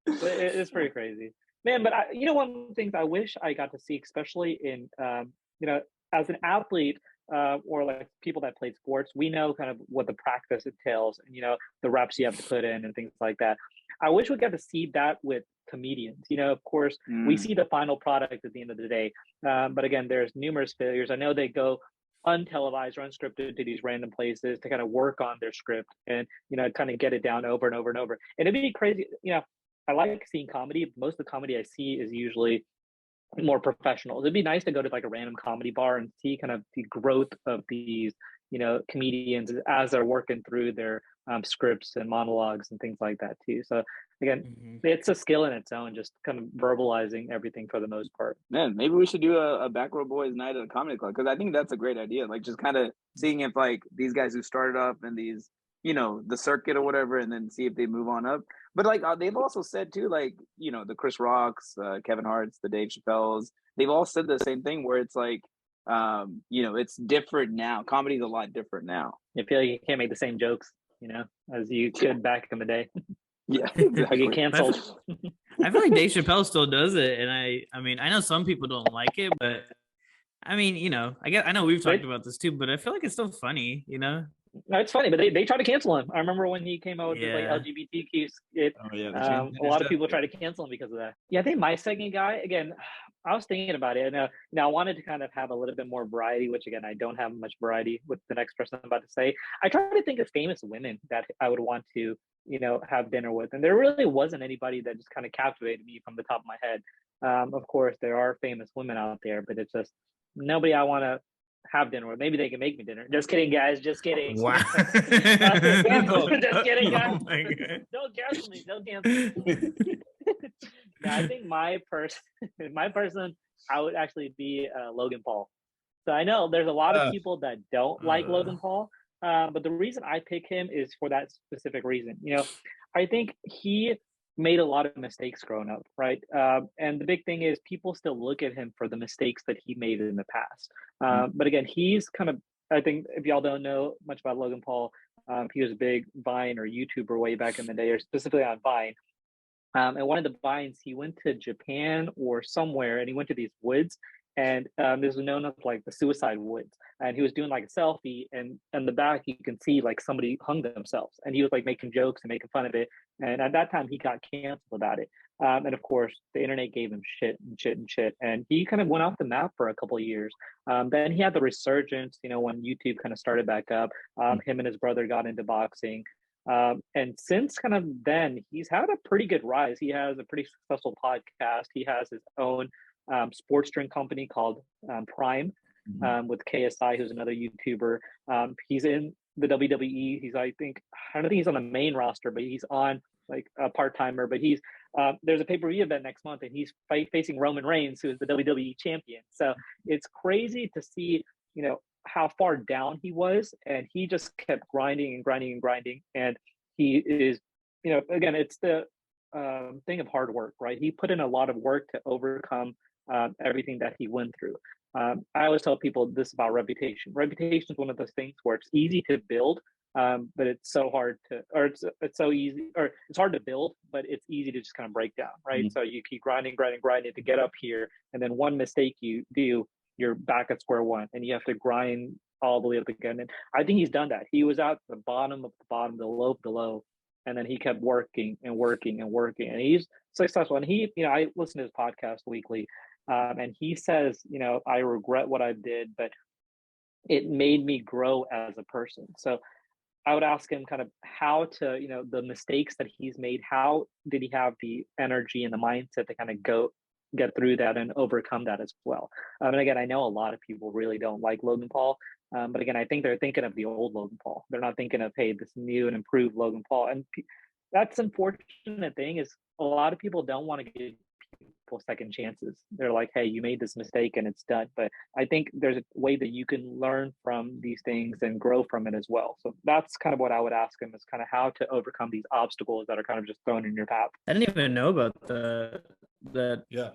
It's pretty crazy, man. But one of the things I wish I got to see, especially in as an athlete. Or like people that played sports, we know kind of what the practice entails and, the reps you have to put in and things like that. I wish we got to see that with comedians. Of course, we see the final product at the end of the day. But again, there's numerous failures. I know they go untelevised or unscripted to these random places to kind of work on their script and, kind of get it down over and over and over. And it'd be crazy. I like seeing comedy. Most of the comedy I see is usually more professionals. It'd be nice to go to like a random comedy bar and see kind of the growth of these, comedians as they're working through their scripts and monologues and things like that too. So again, it's a skill in its own, just kind of verbalizing everything for the most part. Man, maybe we should do a Backrow Boys night at a comedy club, because I think that's a great idea. Like just kind of seeing if like these guys who started up in these, the circuit or whatever, and then see if they move on up. But like they've also said too, like, the Chris Rocks, Kevin Hart's, the Dave Chappelle's, they've all said the same thing where it's like, it's different now. Comedy's a lot different now. You feel like you can't make the same jokes, as you could back in the day. Yeah, exactly. Get canceled. I feel like Dave Chappelle still does it, and I mean, I know some people don't like it, but I mean, I know we've talked about this too, but I feel like it's still funny, No, it's funny, but they tried to cancel him. I remember when he came out with like LGBTQ. A lot of people tried to cancel him because of that. Yeah, I think my second guy, again, I was thinking about it, and now I wanted to kind of have a little bit more variety, which again, I don't have much variety with the next person I'm about to say. I tried to think of famous women that I would want to, have dinner with, and there really wasn't anybody that just kind of captivated me from the top of my head. Of course, there are famous women out there, but it's just nobody I want to have dinner with. Maybe they can make me dinner. Just kidding, guys. Just kidding. Wow. Just kidding, guys. Don't cancel me. Don't cancel me. Yeah, I think my person, I would actually be Logan Paul. So I know there's a lot of people that don't like Logan Paul, but the reason I pick him is for that specific reason. I think he made a lot of mistakes growing up, right? And the big thing is people still look at him for the mistakes that he made in the past. But again, he's kind of, I think if y'all don't know much about Logan Paul, he was a big Vine or YouTuber way back in the day, or specifically on Vine. And one of the Vines, he went to Japan or somewhere, and he went to these woods, and this was known as like the suicide woods. And he was doing like a selfie, and in the back you can see like somebody hung themselves, and he was like making jokes and making fun of it. And at that time he got canceled about it. And of course the internet gave him shit, and he kind of went off the map for a couple of years. Then he had the resurgence, when YouTube kind of started back up. Him and his brother got into boxing. And since kind of then, he's had a pretty good rise. He has a pretty successful podcast. He has his own sports drink company called Prime, with KSI, who's another YouTuber. He's in the WWE. I don't think he's on the main roster, but he's on like a part-timer. But he's there's a pay-per-view event next month, and he's facing Roman Reigns, who is the WWE champion. So it's crazy to see, how far down he was, and he just kept grinding and grinding and grinding. And he is, again, it's the thing of hard work, right? He put in a lot of work to overcome everything that he went through. I always tell people this about reputation. Reputation is one of those things where it's easy to build, but it's so hard to, or it's so easy, or it's hard to build, but it's easy to just kind of break down, right? So you keep grinding to get up here, and then one mistake you do, you're back at square one, and you have to grind all the way up again. And I think he's done that. He was at the bottom of the bottom, the low of the low, and then he kept working and working and working, and he's successful. And he, I listen to his podcast weekly, and he says, I regret what I did, but it made me grow as a person. So I would ask him kind of how to, the mistakes that he's made, how did he have the energy and the mindset to kind of get through that and overcome that as well. And again, I know a lot of people really don't like Logan Paul, but again, I think they're thinking of the old Logan Paul. They're not thinking of, hey, this new and improved Logan Paul. And that's unfortunate thing is a lot of people don't want to give people second chances. They're like, hey, you made this mistake and it's done. But I think there's a way that you can learn from these things and grow from it as well. So that's kind of what I would ask him, is kind of how to overcome these obstacles that are kind of just thrown in your path. I didn't even know about that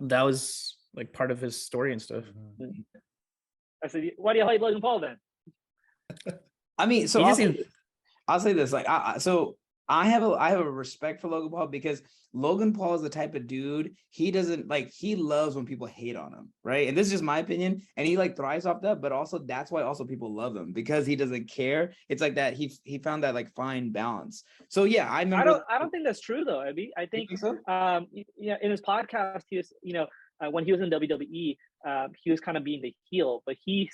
was like part of his story and stuff. I said, why do you like Logan Paul then? I mean, so I'll say this, like, so I have a respect for Logan Paul, because Logan Paul is the type of dude, he loves when people hate on him, right? And this is just my opinion, and he like thrives off that, but also that's why also people love him, because he doesn't care. It's like that he found that like fine balance. So yeah, I don't think that's true though, Abby. I think so? In his podcast, he was, when he was in WWE, he was kind of being the heel, but he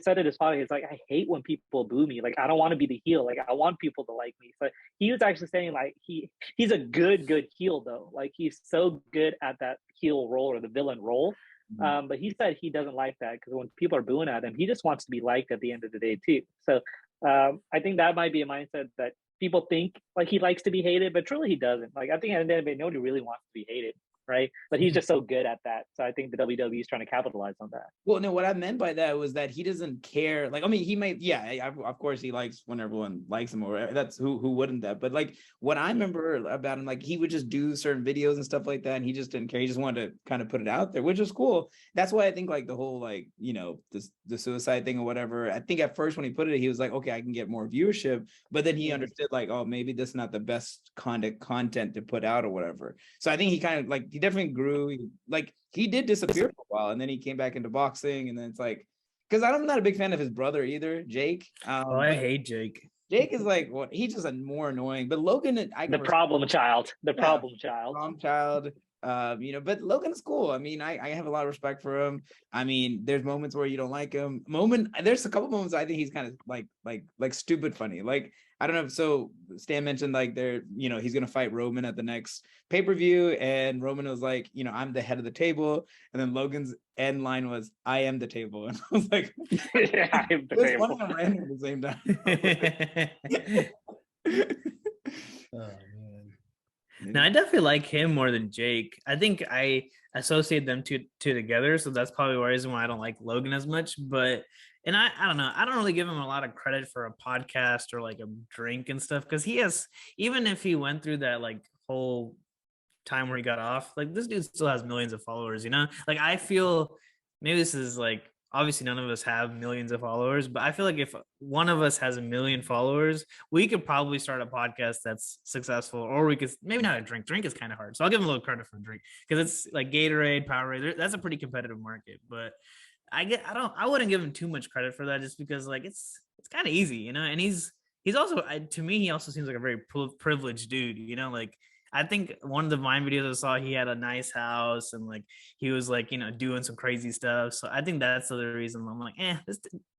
said it as podcast, it's like, I hate when people boo me. Like, I don't want to be the heel. Like, I want people to like me. So he was actually saying like he's a good heel though. Like, he's so good at that heel role or the villain role. But he said he doesn't like that, because when people are booing at him, he just wants to be liked at the end of the day too. So I think that might be a mindset that people think like he likes to be hated, but truly he doesn't. Like, I think at the end of the day, nobody really wants to be hated, right? But he's just so good at that. So I think the WWE is trying to capitalize on that. Well, no, what I meant by that was that he doesn't care. Like, I mean, he might, of course he likes when everyone likes him, or that's who wouldn't that? But like, what I remember about him, like, he would just do certain videos and stuff like that, and he just didn't care. He just wanted to kind of put it out there, which is cool. That's why I think like the whole, like, the suicide thing or whatever, I think at first when he put it, he was like, okay, I can get more viewership, but then he understood like, oh, maybe this is not the best content to put out or whatever. So I think he kind of like, he definitely grew. He did disappear for a while, and then he came back into boxing, and then it's like, because I'm not a big fan of his brother either, Jake. I hate Jake. Jake is like, he's just more annoying. But Logan, the problem child. But Logan's cool. I mean, I have a lot of respect for him. I mean, there's moments where you don't like him. There's a couple moments I think he's kind of like stupid funny. Like, I don't know. So Stan mentioned like he's gonna fight Roman at the next pay-per-view, and Roman was like, I'm the head of the table, and then Logan's end line was, I am the table, and I was like, I am the table. One of them ran at the same time. Oh man. No, I definitely like him more than Jake. I think I associate them two together, so that's probably the reason why I don't like Logan as much. But I don't know, I don't really give him a lot of credit for a podcast or like a drink and stuff, because he has, even if he went through that like whole time where he got off, like, this dude still has millions of followers, like, I feel, maybe this is like, obviously none of us have millions of followers, but I feel like if one of us has 1 million followers, we could probably start a podcast that's successful, or we could, maybe not a drink is kind of hard, so I'll give him a little credit for a drink, because it's like Gatorade, Powerade, that's a pretty competitive market. But I wouldn't give him too much credit for that, just because like it's kind of easy, and he's also, to me, he also seems like a very privileged dude, like, I think one of the Vine videos I saw, he had a nice house, and like he was like, doing some crazy stuff. So I think that's the other reason I'm like,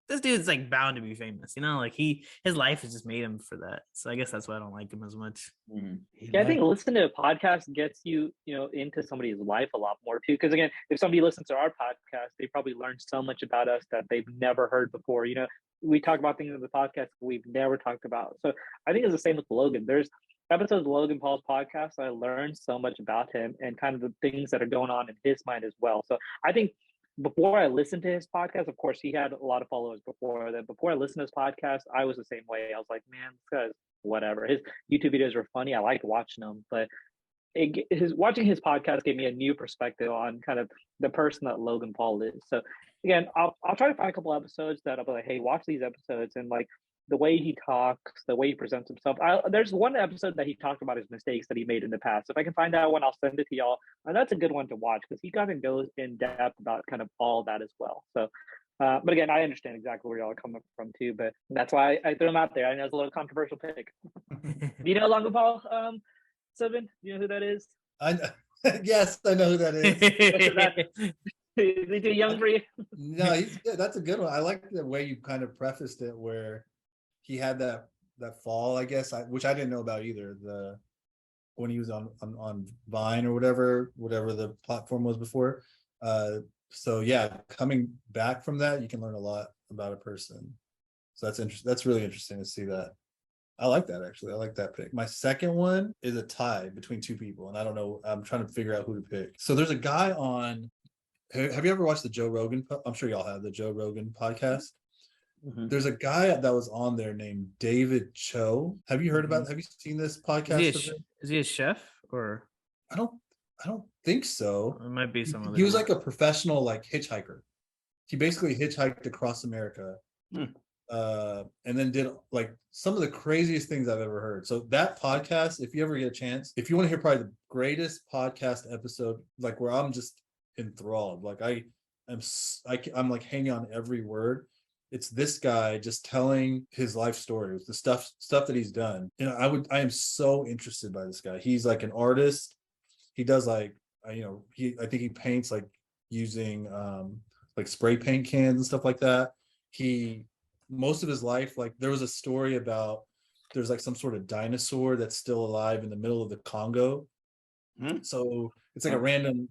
this dude's like bound to be famous, like his life has just made him for that. So I guess that's why I don't like him as much. Mm-hmm. Yeah, I think listening to a podcast gets you, into somebody's life a lot more too. Because again, if somebody listens to our podcast, they probably learned so much about us that they've never heard before. We talk about things in the podcast we've never talked about. So I think it's the same with Logan. There's episodes of Logan Paul's podcast, I learned so much about him and kind of the things that are going on in his mind as well. So I think before I listened to his podcast, of course, he had a lot of followers before that. Before I listened to his podcast, I was the same way. I was like, man, this guy's whatever. His YouTube videos were funny. I liked watching them, but watching his podcast gave me a new perspective on kind of the person that Logan Paul is. So again, I'll try to find a couple episodes that I'll be like, hey, watch these episodes, and like the way he talks, the way he presents himself. There's one episode that he talked about his mistakes that he made in the past. If I can find that one, I'll send it to y'all. And that's a good one to watch because he kind of goes in depth about kind of all that as well. So, but again, I understand exactly where y'all are coming from too. But that's why I threw him out there. I know it's a little controversial pick. Do you know Logan Paul? Subin, do you know who that is? Yes, I know who that is. Is he too young for you? No, he's good. That's a good one. I like the way you kind of prefaced it, where he had that fall, I guess, which I didn't know about either. When he was on Vine or whatever the platform was before. So yeah, coming back from that, you can learn a lot about a person. So that's interesting. That's really interesting to see that. I like that, actually. I like that pick. My second one is a tie between two people, and I don't know. I'm trying to figure out who to pick. So there's a guy on. Have you ever watched the Joe Rogan? I'm sure y'all have the Joe Rogan podcast. Mm-hmm. There's a guy that was on there named David Cho. Have you heard about? Have you seen this podcast? Is he a chef or? I don't think so. It might be some other. He was like a professional like hitchhiker. He basically hitchhiked across America. And then did like some of the craziest things I've ever heard. So that podcast, if you ever get a chance, if you want to hear probably the greatest podcast episode, like where I'm just enthralled, like I'm like hanging on every word. It's this guy just telling his life story, the stuff that he's done. You know, I am so interested by this guy. He's like an artist. He does like, I think he paints like using like spray paint cans and stuff like that. Most of his life, like there was a story about there's like some sort of dinosaur that's still alive in the middle of the Congo. So it's like a random,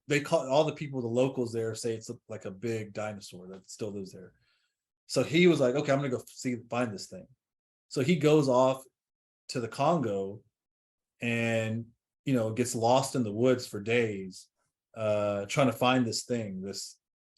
they call all the people, the locals there say it's like a big dinosaur that still lives there. So he was like, okay, I'm gonna go find this thing. So he goes off to the Congo and gets lost in the woods for days trying to find this thing,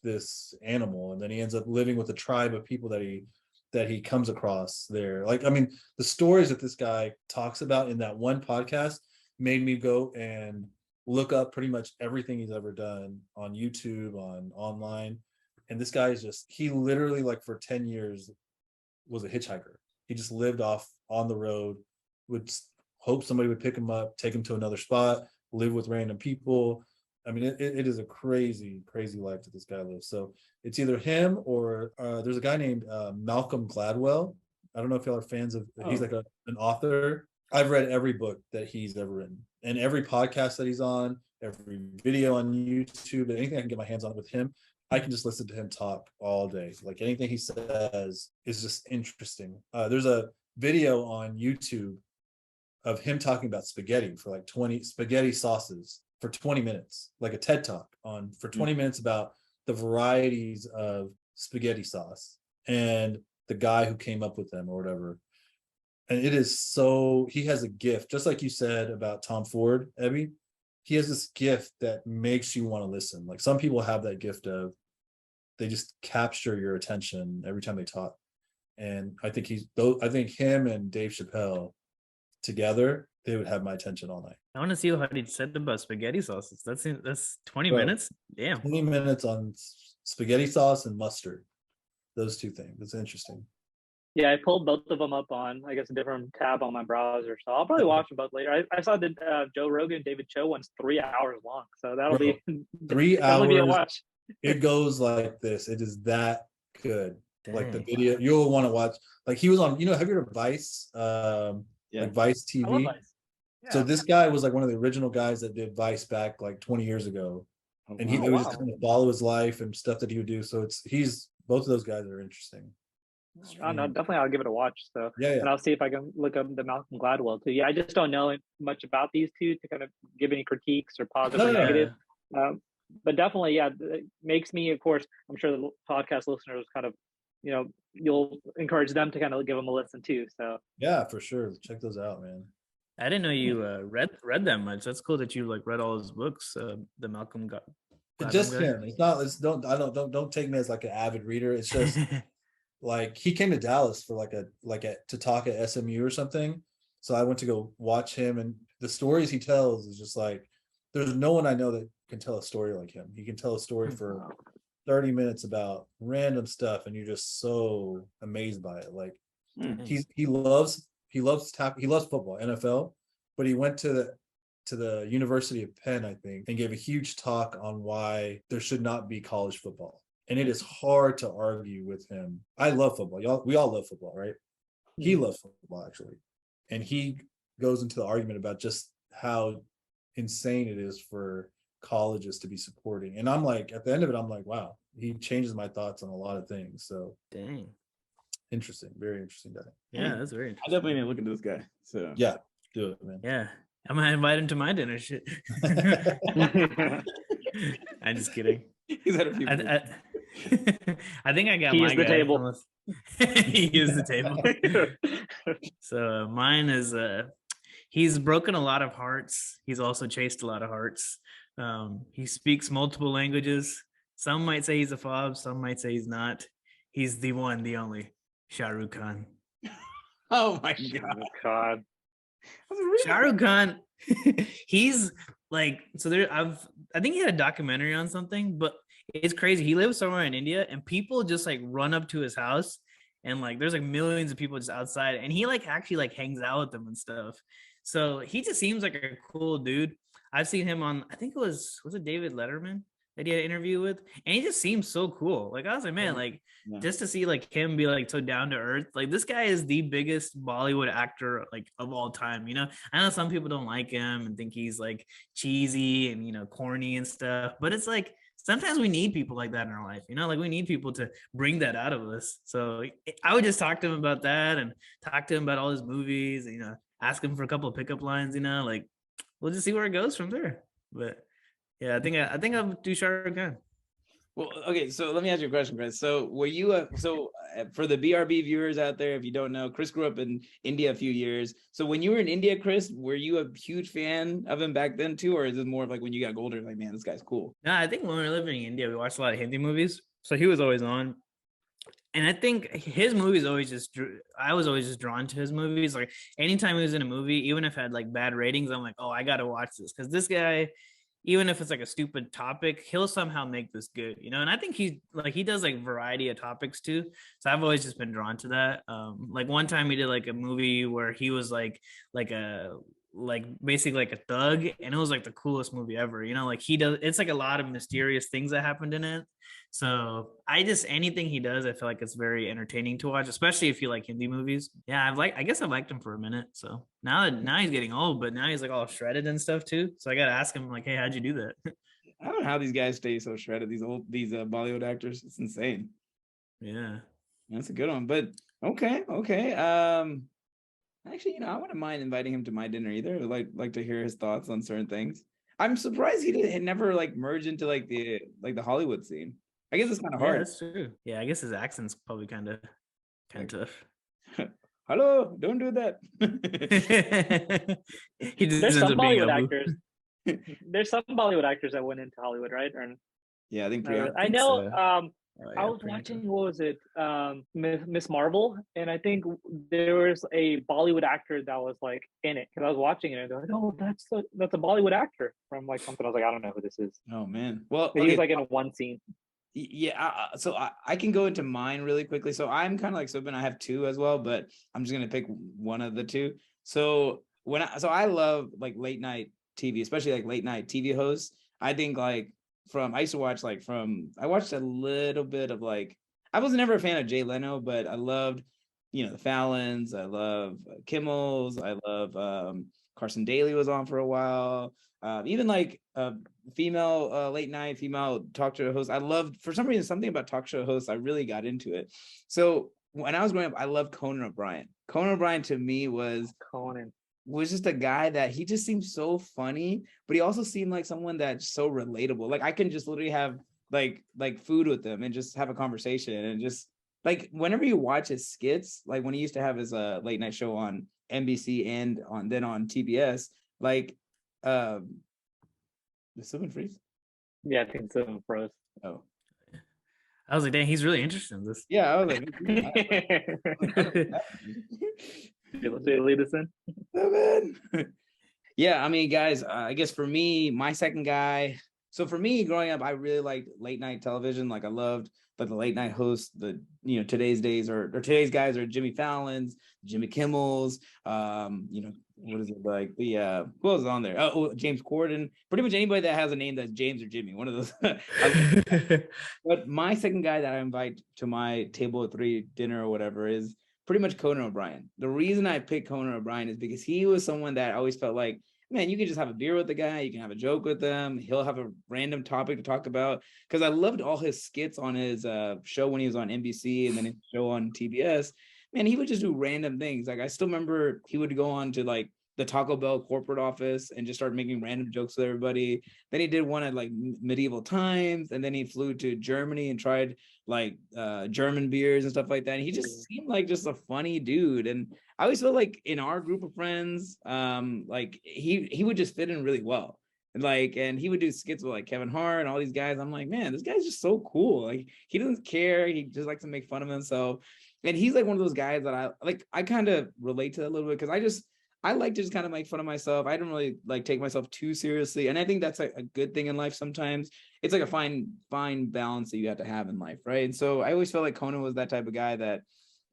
this animal, and then he ends up living with a tribe of people that he comes across there. Like, I mean, the stories that this guy talks about in that one podcast made me go and look up pretty much everything he's ever done on YouTube, online. And this guy he literally, like, for 10 years was a hitchhiker. He just lived off on the road, would hope somebody would pick him up, take him to another spot, live with random people. I mean, it is a crazy, crazy life that this guy lives. So it's either him or there's a guy named Malcolm Gladwell. I don't know if y'all are fans of. He's like an author. I've read every book that he's ever written, and every podcast that he's on, every video on YouTube, anything I can get my hands on with him, I can just listen to him talk all day. Like anything he says is just interesting. There's a video on YouTube of him talking about spaghetti for like 20 spaghetti sauces for 20 minutes, like a TED talk for 20 minutes about the varieties of spaghetti sauce and the guy who came up with them or whatever. And it is he has a gift, just like you said about Tom Ford, Ebby. He has this gift that makes you want to listen. Like some people have that gift of, they just capture your attention every time they talk. And I think him and Dave Chappelle together, they would have my attention all night. I want to see what he said about spaghetti sauces. That's 20 minutes. Damn. 20 minutes on spaghetti sauce and mustard. Those two things. It's interesting. Yeah, I pulled both of them up on, I guess, a different tab on my browser. So I'll probably watch them both later. I saw the Joe Rogan, David Cho one's 3 hours long. So that'll be 3 hours. Be a watch. It goes like this. It is that good. Dang. Like the video, you'll want to watch. Like he was on, have you heard of Vice? Like Vice TV. I love Vice. Yeah. So this guy was like one of the original guys that did Vice back like 20 years ago. And it was just kind of follow his life and stuff that he would do. So both of those guys are interesting. Oh, no, definitely I'll give it a watch. So yeah. And I'll see if I can look up the Malcolm Gladwell too. Yeah, I just don't know much about these two to kind of give any critiques or positive or negative. But definitely, yeah, it makes me, of course, I'm sure the podcast listeners kind of, you'll encourage them to kind of give them a listen too. So yeah, for sure. Check those out, man. I didn't know you read that much. That's cool that you like read all his books. The Malcolm Just guy? him. It's not. It's don't take me as like an avid reader. It's just like he came to Dallas for to talk at SMU or something. So I went to go watch him, and the stories he tells is just like there's no one I know that can tell a story like him. He can tell a story for 30 minutes about random stuff, and you're just so amazed by it. Like he loves football, NFL, but he went to the University of Penn, I think, and gave a huge talk on why there should not be college football. And it is hard to argue with him. I love football. We all love football, right? He loves football, actually. And he goes into the argument about just how insane it is for colleges to be supporting. And I'm like, at the end of it, I'm like, wow, he changes my thoughts on a lot of things. So dang. Interesting. Very interesting guy. Yeah, that's very interesting. I definitely need to look into this guy. So yeah, do it, man. Yeah. I'm gonna invite him to my dinner shit. I'm just kidding. He's had a few. I think I got He my is the guy, table. unless- he is the table. So mine is he's broken a lot of hearts. He's also chased a lot of hearts. He speaks multiple languages. Some might say he's a fob, some might say he's not. He's the one, the only Shah Rukh Khan. Oh my God. Shah Rukh Khan, he's like, so there, I think he had a documentary on something, but it's crazy. He lives somewhere in India and people just like run up to his house and like there's like millions of people just outside and he like actually like hangs out with them and stuff. So he just seems like a cool dude. I've seen him on, I think it was it David Letterman that he had an interview with, and he just seems so cool. Like I was like, man, like just to see like him be like so down to earth. Like this guy is the biggest Bollywood actor like of all time. You know, I know some people don't like him and think he's like cheesy and corny and stuff, but it's like sometimes we need people like that in our life. Like we need people to bring that out of us. So I would just talk to him about that and talk to him about all his movies. And, ask him for a couple of pickup lines. Like we'll just see where it goes from there. But yeah, I think I'll do Shah Rukh Khan. Well, okay, so let me ask you a question, Chris. So were you for the BRB viewers out there, if you don't know, Chris grew up in India a few years. So when you were in India, Chris, were you a huge fan of him back then too, or is it more of like when you got older, like, man, this guy's cool? No, I think when we were living in India, we watched a lot of Hindi movies, so he was always on. And I think his movies I was always just drawn to his movies. Like anytime he was in a movie, even if it had like bad ratings, I'm like, oh, I gotta watch this because this guy, even if it's like a stupid topic, he'll somehow make this good, And I think he does like variety of topics too. So I've always just been drawn to that. Like one time he did like a movie where he was basically like a thug, and it was like the coolest movie ever. Like he does, it's like a lot of mysterious things that happened in it. So anything he does, I feel like it's very entertaining to watch, especially if you like Hindi movies. Yeah, I guess I've liked him for a minute. So now he's getting old, but now he's like all shredded and stuff too. So I got to ask him like, hey, how'd you do that? I don't know how these guys stay so shredded. These Bollywood actors, it's insane. Yeah, that's a good one. But okay. Actually, I wouldn't mind inviting him to my dinner either. I'd like to hear his thoughts on certain things. I'm surprised he never like merged into like the Hollywood scene. I guess it's kind of hard. That's true. Yeah, I guess his accent's probably kind of tough. Hello, don't do that. There's some Bollywood actors. There's some Bollywood actors that went into Hollywood, right? Yeah, I think. I know. So. I was watching. What was it? Miss Marvel, and I think there was a Bollywood actor that was like in it because I was watching it and they're like, "Oh, that's a Bollywood actor from like something." I was like, "I don't know who this is." Oh man, well, he was like in one scene. Yeah, so I can go into mine really quickly. So I'm kind of like Subin. I have two as well, but I'm just gonna pick one of the two. So I love like late night TV, especially like late night TV hosts. I think like I used to watch I watched a little bit of like, I was never a fan of Jay Leno, but I loved the Fallons. I love Kimmel's. I love Carson Daly was on for a while. Even like female late night female talk show hosts. I loved, for some reason, something about talk show hosts. I really got into it. So when I was growing up, I loved Conan O'Brien. Conan O'Brien to me was just a guy that he just seemed so funny, but he also seemed like someone that's so relatable. Like I can just literally have like food with him and just have a conversation, and just like whenever you watch his skits, like when he used to have his late night show on NBC and on TBS, like the Subin freeze. Yeah, I think so. Froze. Oh, I was like, dang, he's really interested in this. yeah. I was like, Let's lead us in. Yeah, I mean, guys, I guess for me, my second guy. So for me, growing up, I really liked late night television. Like I loved the late night hosts. Today's guys are Jimmy Fallon's, Jimmy Kimmel's. What is it like? Who else is on there? James Corden. Pretty much anybody that has a name that's James or Jimmy. One of those. But my second guy that I invite to my table of three dinner or whatever is pretty much Conan O'Brien. The reason I picked Conan O'Brien is because he was someone that I always felt like, man, you can just have a beer with the guy. You can have a joke with him. He'll have a random topic to talk about. Because I loved all his skits on his show when he was on NBC and then his show on TBS. Man, he would just do random things. Like I still remember he would go on to like the Taco Bell corporate office and just start making random jokes with everybody. Then he did one at like medieval times, and then he flew to Germany and tried like German beers and stuff like that. And he just seemed like just a funny dude. And I always felt like in our group of friends, like he would just fit in really well. And he would do skits with like Kevin Hart and all these guys. I'm like, man, this guy's just so cool. Like he doesn't care. He just likes to make fun of himself. And he's like one of those guys that I like. I kind of relate to that a little bit because I like to just kind of make fun of myself. I don't really like take myself too seriously. And I think that's a good thing in life sometimes. It's like a fine balance that you have to have in life, right? And so I always felt like Conan was that type of guy that,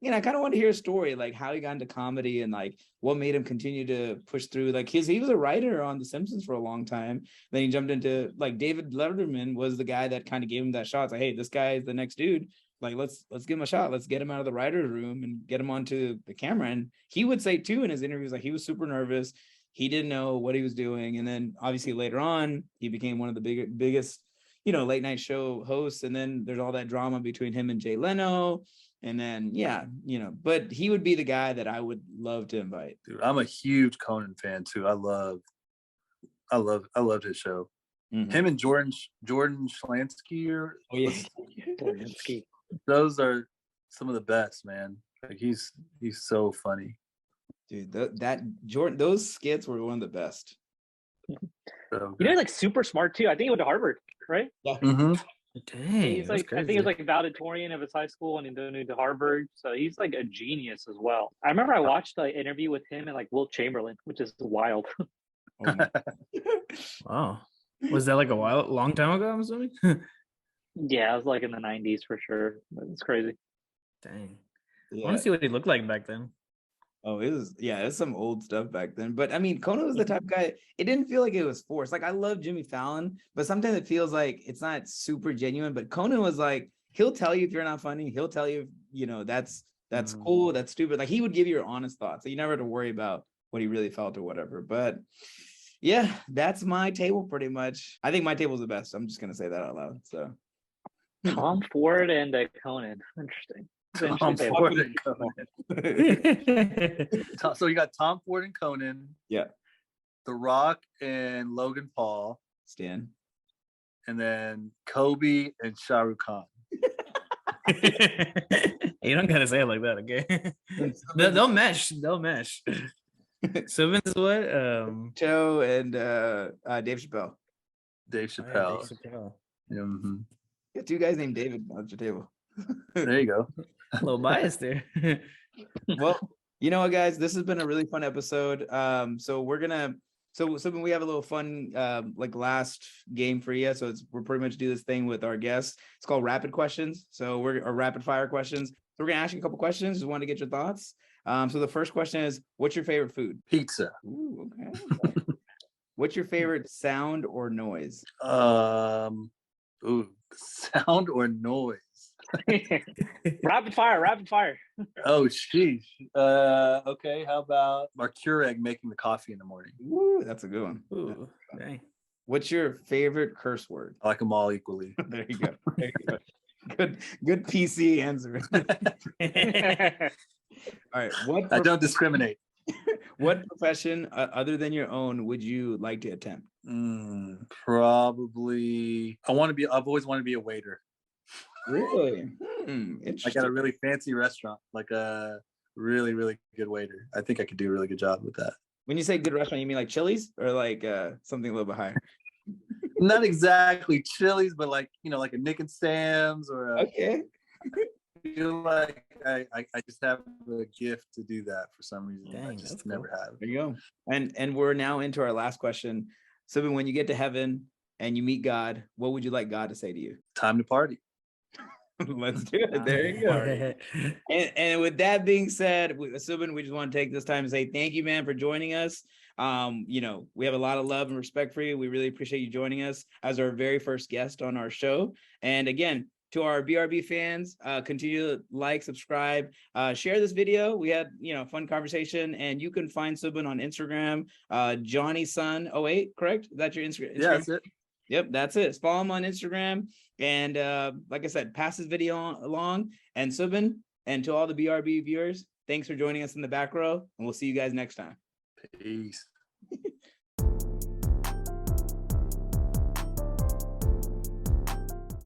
I kind of want to hear a story, like how he got into comedy and like what made him continue to push through. Like he was a writer on The Simpsons for a long time. Then he jumped into like David Letterman was the guy that kind of gave him that shot. It's like, hey, this guy is the next dude. Like, let's give him a shot. Let's get him out of the writer's room and get him onto the camera. And he would say too in his interviews, like he was super nervous. He didn't know what he was doing. And then obviously later on, he became one of the biggest, late night show hosts. And then there's all that drama between him and Jay Leno. And then, but he would be the guy that I would love to invite. Dude, I'm a huge Conan fan too. I loved his show. Mm-hmm. Him and Jordan Schlansky Schlansky. Those are some of the best, man. Like he's so funny, dude. Those skits were one of the best. So like super smart too. I think he went to Harvard, right? Yeah. Mm-hmm. Dang, he's like, I think he's like a valedictorian of his high school, and he went to Harvard. So he's like a genius as well. I remember I watched the interview with him and like Wilt Chamberlain, which is wild. Wow, was that like long time ago? I'm assuming. Yeah, it was like in the 90s for sure. It's crazy. Dang. Yeah. I want to see what he looked like back then. Oh, it's some old stuff back then. But I mean, Conan was the type of guy, it didn't feel like it was forced. Like I love Jimmy Fallon, but sometimes it feels like it's not super genuine. But Conan was like, he'll tell you if you're not funny. He'll tell you, that's cool, that's stupid. Like he would give you your honest thoughts. So you never have to worry about what he really felt or whatever. But yeah, that's my table pretty much. I think my table's the best. I'm just gonna say that out loud. So Tom Ford and Conan. Interesting. Tom Ford and Conan. So you got Tom Ford and Conan. Yeah. The Rock and Logan Paul. Stan. And then Kobe and Shah Rukh Khan. You don't gotta say it like that, okay? They'll mesh. Subin's what? Joe and Dave Chappelle. Dave Chappelle. Mm-hmm. Yeah, two guys named David on your table. There you go. A little biased there. Well, you know what, guys? This has been a really fun episode. So we have a little fun like last game for you. So we're pretty much do this thing with our guests. It's called rapid questions. So or rapid fire questions. So we're gonna ask you a couple questions. Just want to get your thoughts. So the first question is, what's your favorite food? Pizza. Ooh, okay. What's your favorite sound or noise? Sound or noise? Rapid fire. Oh, sheesh. Okay, how about our Keurig making the coffee in the morning? Ooh, that's a good one. Ooh, dang. What's your favorite curse word? I like them all equally. There you go. Good PC answer. All right. I don't discriminate. What profession other than your own would you like to attempt? Probably. I've always wanted to be a waiter. Really? Interesting. Like at a really fancy restaurant, like a really, really good waiter. I think I could do a really good job with that. When you say good restaurant, you mean like Chili's or like something a little bit higher? Not exactly Chili's, but like, you know, like a Nick and Sam's or a, Okay. I feel like I just have a gift to do that for some reason. I Dang, just that's never cool. have. There you go. And we're now into our last question. So when you get to heaven and you meet God, what would you like God to say to you? Time to party. Let's do it. There you go. And with that being said, Subin, we just want to take this time to say thank you, man, for joining us. You know, we have a lot of love and respect for you. We really appreciate you joining us as our very first guest on our show. And again, to our BRB fans, continue to like, subscribe, share this video. We had, you know, fun conversation, and you can find Subin on Instagram, JohnnySun08, correct? Is that your Instagram? Yeah, that's it. Yep, that's it. Follow him on Instagram. And like I said, pass this video along. And Subin, and to all the BRB viewers, thanks for joining us in the back row. And we'll see you guys next time. Peace.